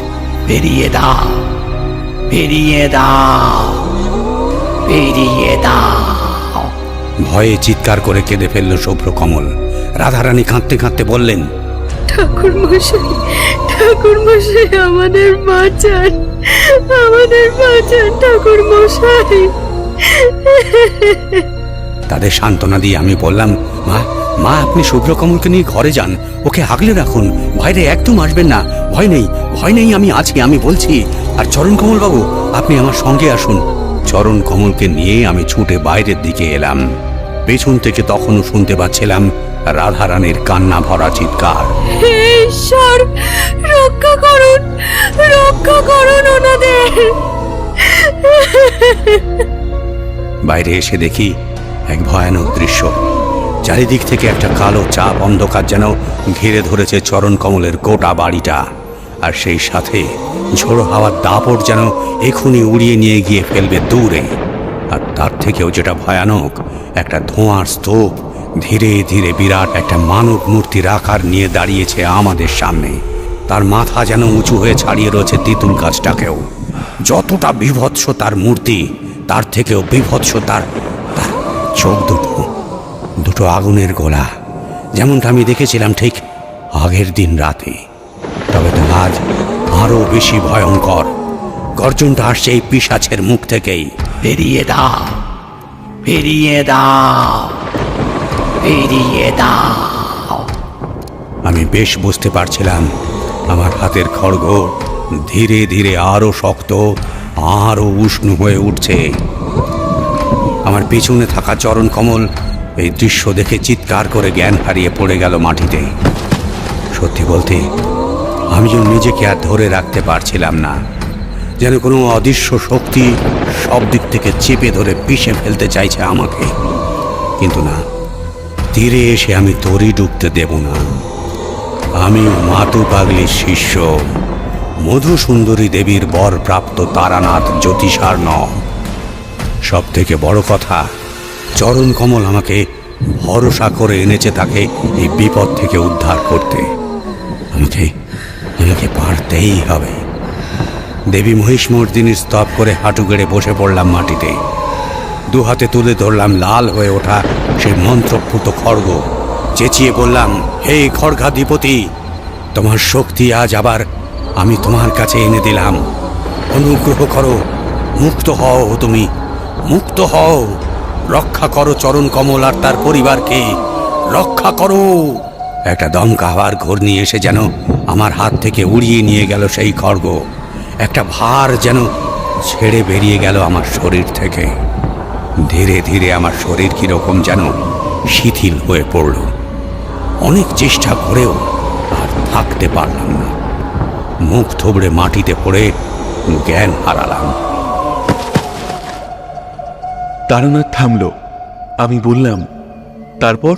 বেরিয়ে দাও, বেরিয়ে দাও, বেরিয়ে দাও। ভয়ে চিৎকার করে কেঁদে ফেলল শুভ্র কমল। রাধারানী কাঁদতে কাঁদতে বললেন, ঠাকুর মশাই, ঠাকুর মশাই, আমাদের বাঁচান, আমাদের বাঁচান ঠাকুর মশাই। তাদের সান্ত্বনা দিয়ে আমি বললাম, মা আপনি শুভ্র কমলকে নিয়ে ঘরে যান, ওকে আগলে রাখুন, বাইরে একদম আসবেন না। ভয় নেই, আমি আছি, আমি বলছি। আর চরণ কমল বাবু, আপনি আমার সঙ্গে আসুন। চরণ কমলকে নিয়ে আমি ছুটে বাইরের দিকে এলাম। পেছন থেকে তখনও শুনতে পাচ্ছিলাম রাধারানীর কান্না ভরা চিৎকার। হে ঈশ্বর, রক্ষা করুন, রক্ষা করুন ওনাদের। বাইরে এসে দেখি এক ভয়ানক দৃশ্য। চারিদিক থেকে একটা কালো চাপ অন্ধকার যেন ঘিরে ধরেছে চরণ কমলের গোটা বাড়িটা। আর সেই সাথে ঝোড়ো হাওয়ার দাপট যেন এখনই উড়িয়ে নিয়ে গিয়ে ফেলবে দূরে। আর তার থেকেও যেটা ভয়ানক, একটা ধোঁয়ার স্তূপ ধীরে ধীরে বিরাট একটা মানব মূর্তির আকার নিয়ে দাঁড়িয়েছে আমাদের সামনে। তার মাথা যেন উঁচু হয়ে ছাড়িয়ে রয়েছে তেঁতুল গাছটাকেও। যতটা বিভৎস তার মূর্তি, তার থেকেও বিভৎস তার চোখ দুটো আগুনের গোলা, যেমনটা আমি দেখেছিলাম ঠিক আগের দিন রাতে। তবে তো আজ আরো বেশি ভয়ঙ্কর। গর্জনটা আসছে এই পিশাচের মুখ থেকেই। বেরিয়ে দাও, বেরিয়ে দাও, বেরিয়ে দাও। আমি বেশ বুঝতে পারছিলাম আমার হাতের খড়গ ধীরে ধীরে আরো শক্ত, আরো উষ্ণ হয়ে উঠছে। আমার পিছনে থাকা চরণ কমল এই দৃশ্য দেখে চিৎকার করে জ্ঞান হারিয়ে পড়ে গেল মাটিতে। সত্যি বলতে আমিও নিজেকে আর ধরে রাখতে পারছিলাম না, যেন কোনো অদৃশ্য শক্তি সব দিক থেকে চেপে ধরে পিষে ফেলতে চাইছে আমাকে। কিন্তু না, তীরে এসে আমি তরি ডুবতে দেব না। আমি মাতু পাগলির শিষ্য, মধু সুন্দরী দেবীর বর প্রাপ্ত তারানাথ জ্যোতিষার্ণ। সব থেকে বড় কথা, চরণ কমল আমাকে ভরসা করে এনেছে তাকে এই বিপদ থেকে উদ্ধার করতে। আমাকে আমাকে পারতেই হবে। দেবী মহিষমর্দিনীর স্তব করে হাঁটু গেড়ে বসে পড়লাম মাটিতে। দু হাতে তুলে ধরলাম লাল হয়ে ওঠা সেই মন্ত্রপুত খড়গ। চেঁচিয়ে বললাম, হে খড়গাধিপতি, তোমার শক্তি আজ আবার আমি তোমার কাছে এনে দিলাম। অনুগ্রহ করো, মুক্ত হও, তুমি মুক্ত হও। রক্ষা করো চরণ কমল আর তার পরিবারকে, রক্ষা করো। একটা দমকা হাওয়ার ঘূর্ণি এসে যেন আমার হাত থেকে উড়িয়ে নিয়ে গেল সেই খড়গ। একটা ভার যেন ছেড়ে বেরিয়ে গেল আমার শরীর থেকে। ধীরে ধীরে আমার শরীর কিরকম যেন শিথিল হয়ে পড়ল। অনেক চেষ্টা করেও আর থাকতে পারলাম না। মুখ থুবড়ে মাটিতে পড়ে জ্ঞান হারালাম। তারানাথ থামল। আমি বললাম, তারপর?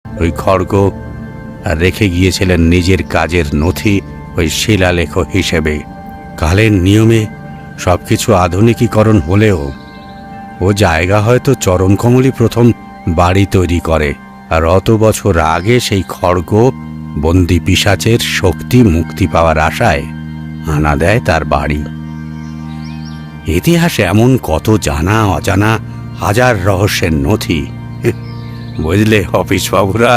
ওই খড়গ রেখে গিয়েছিলেন নিজের কাজের নথি, ওই শিলালেখ হিসেবে। কালের নিয়মে সবকিছু আধুনিকীকরণ হলেও ও জায়গা হয়তো চরণকমলই প্রথম বাড়ি তৈরি করে, আর অত বছর আগে সেই খড়গ বন্দি পিশাচের শক্তি মুক্তি পাওয়ার আশায় আনা দেয় তার বাড়ি। ইতিহাসে এমন কত জানা অজানা হাজার রহস্যের নথি, বুঝলে অফিস বাবুরা।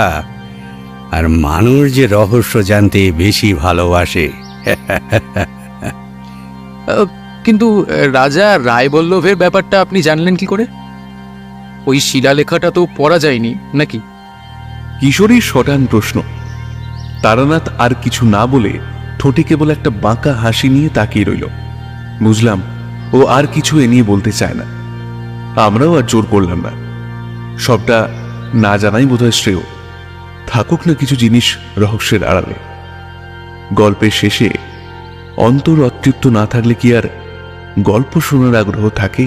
আর মানুষ যে রহস্য জানতে বেশি ভালোবাসে। কিন্তু রাজা রায়বল্লভের ব্যাপারটা আপনি জানলেন কি করে? ওই শিলালেখাটা তো পড়া যায়নি নাকি? কিশোরীর শটান প্রশ্ন। তারানাথ আর কিছু না বলে ঠোঁটে কেবল একটা বাঁকা হাসি নিয়ে তাকিয়ে রইল। বুঝলাম ও আর কিছু এ নিয়ে বলতে চায় না। আমরাও আর জোর করলাম না। সবটা না জানাই বোধহয় শ্রেয়। থাকুক না কিছু জিনিস রহস্যের আড়ালে। গল্পের শেষে অন্তর অতৃপ্ত না থাকলে কি আর গল্প শোনার আগ্রহ থাকে?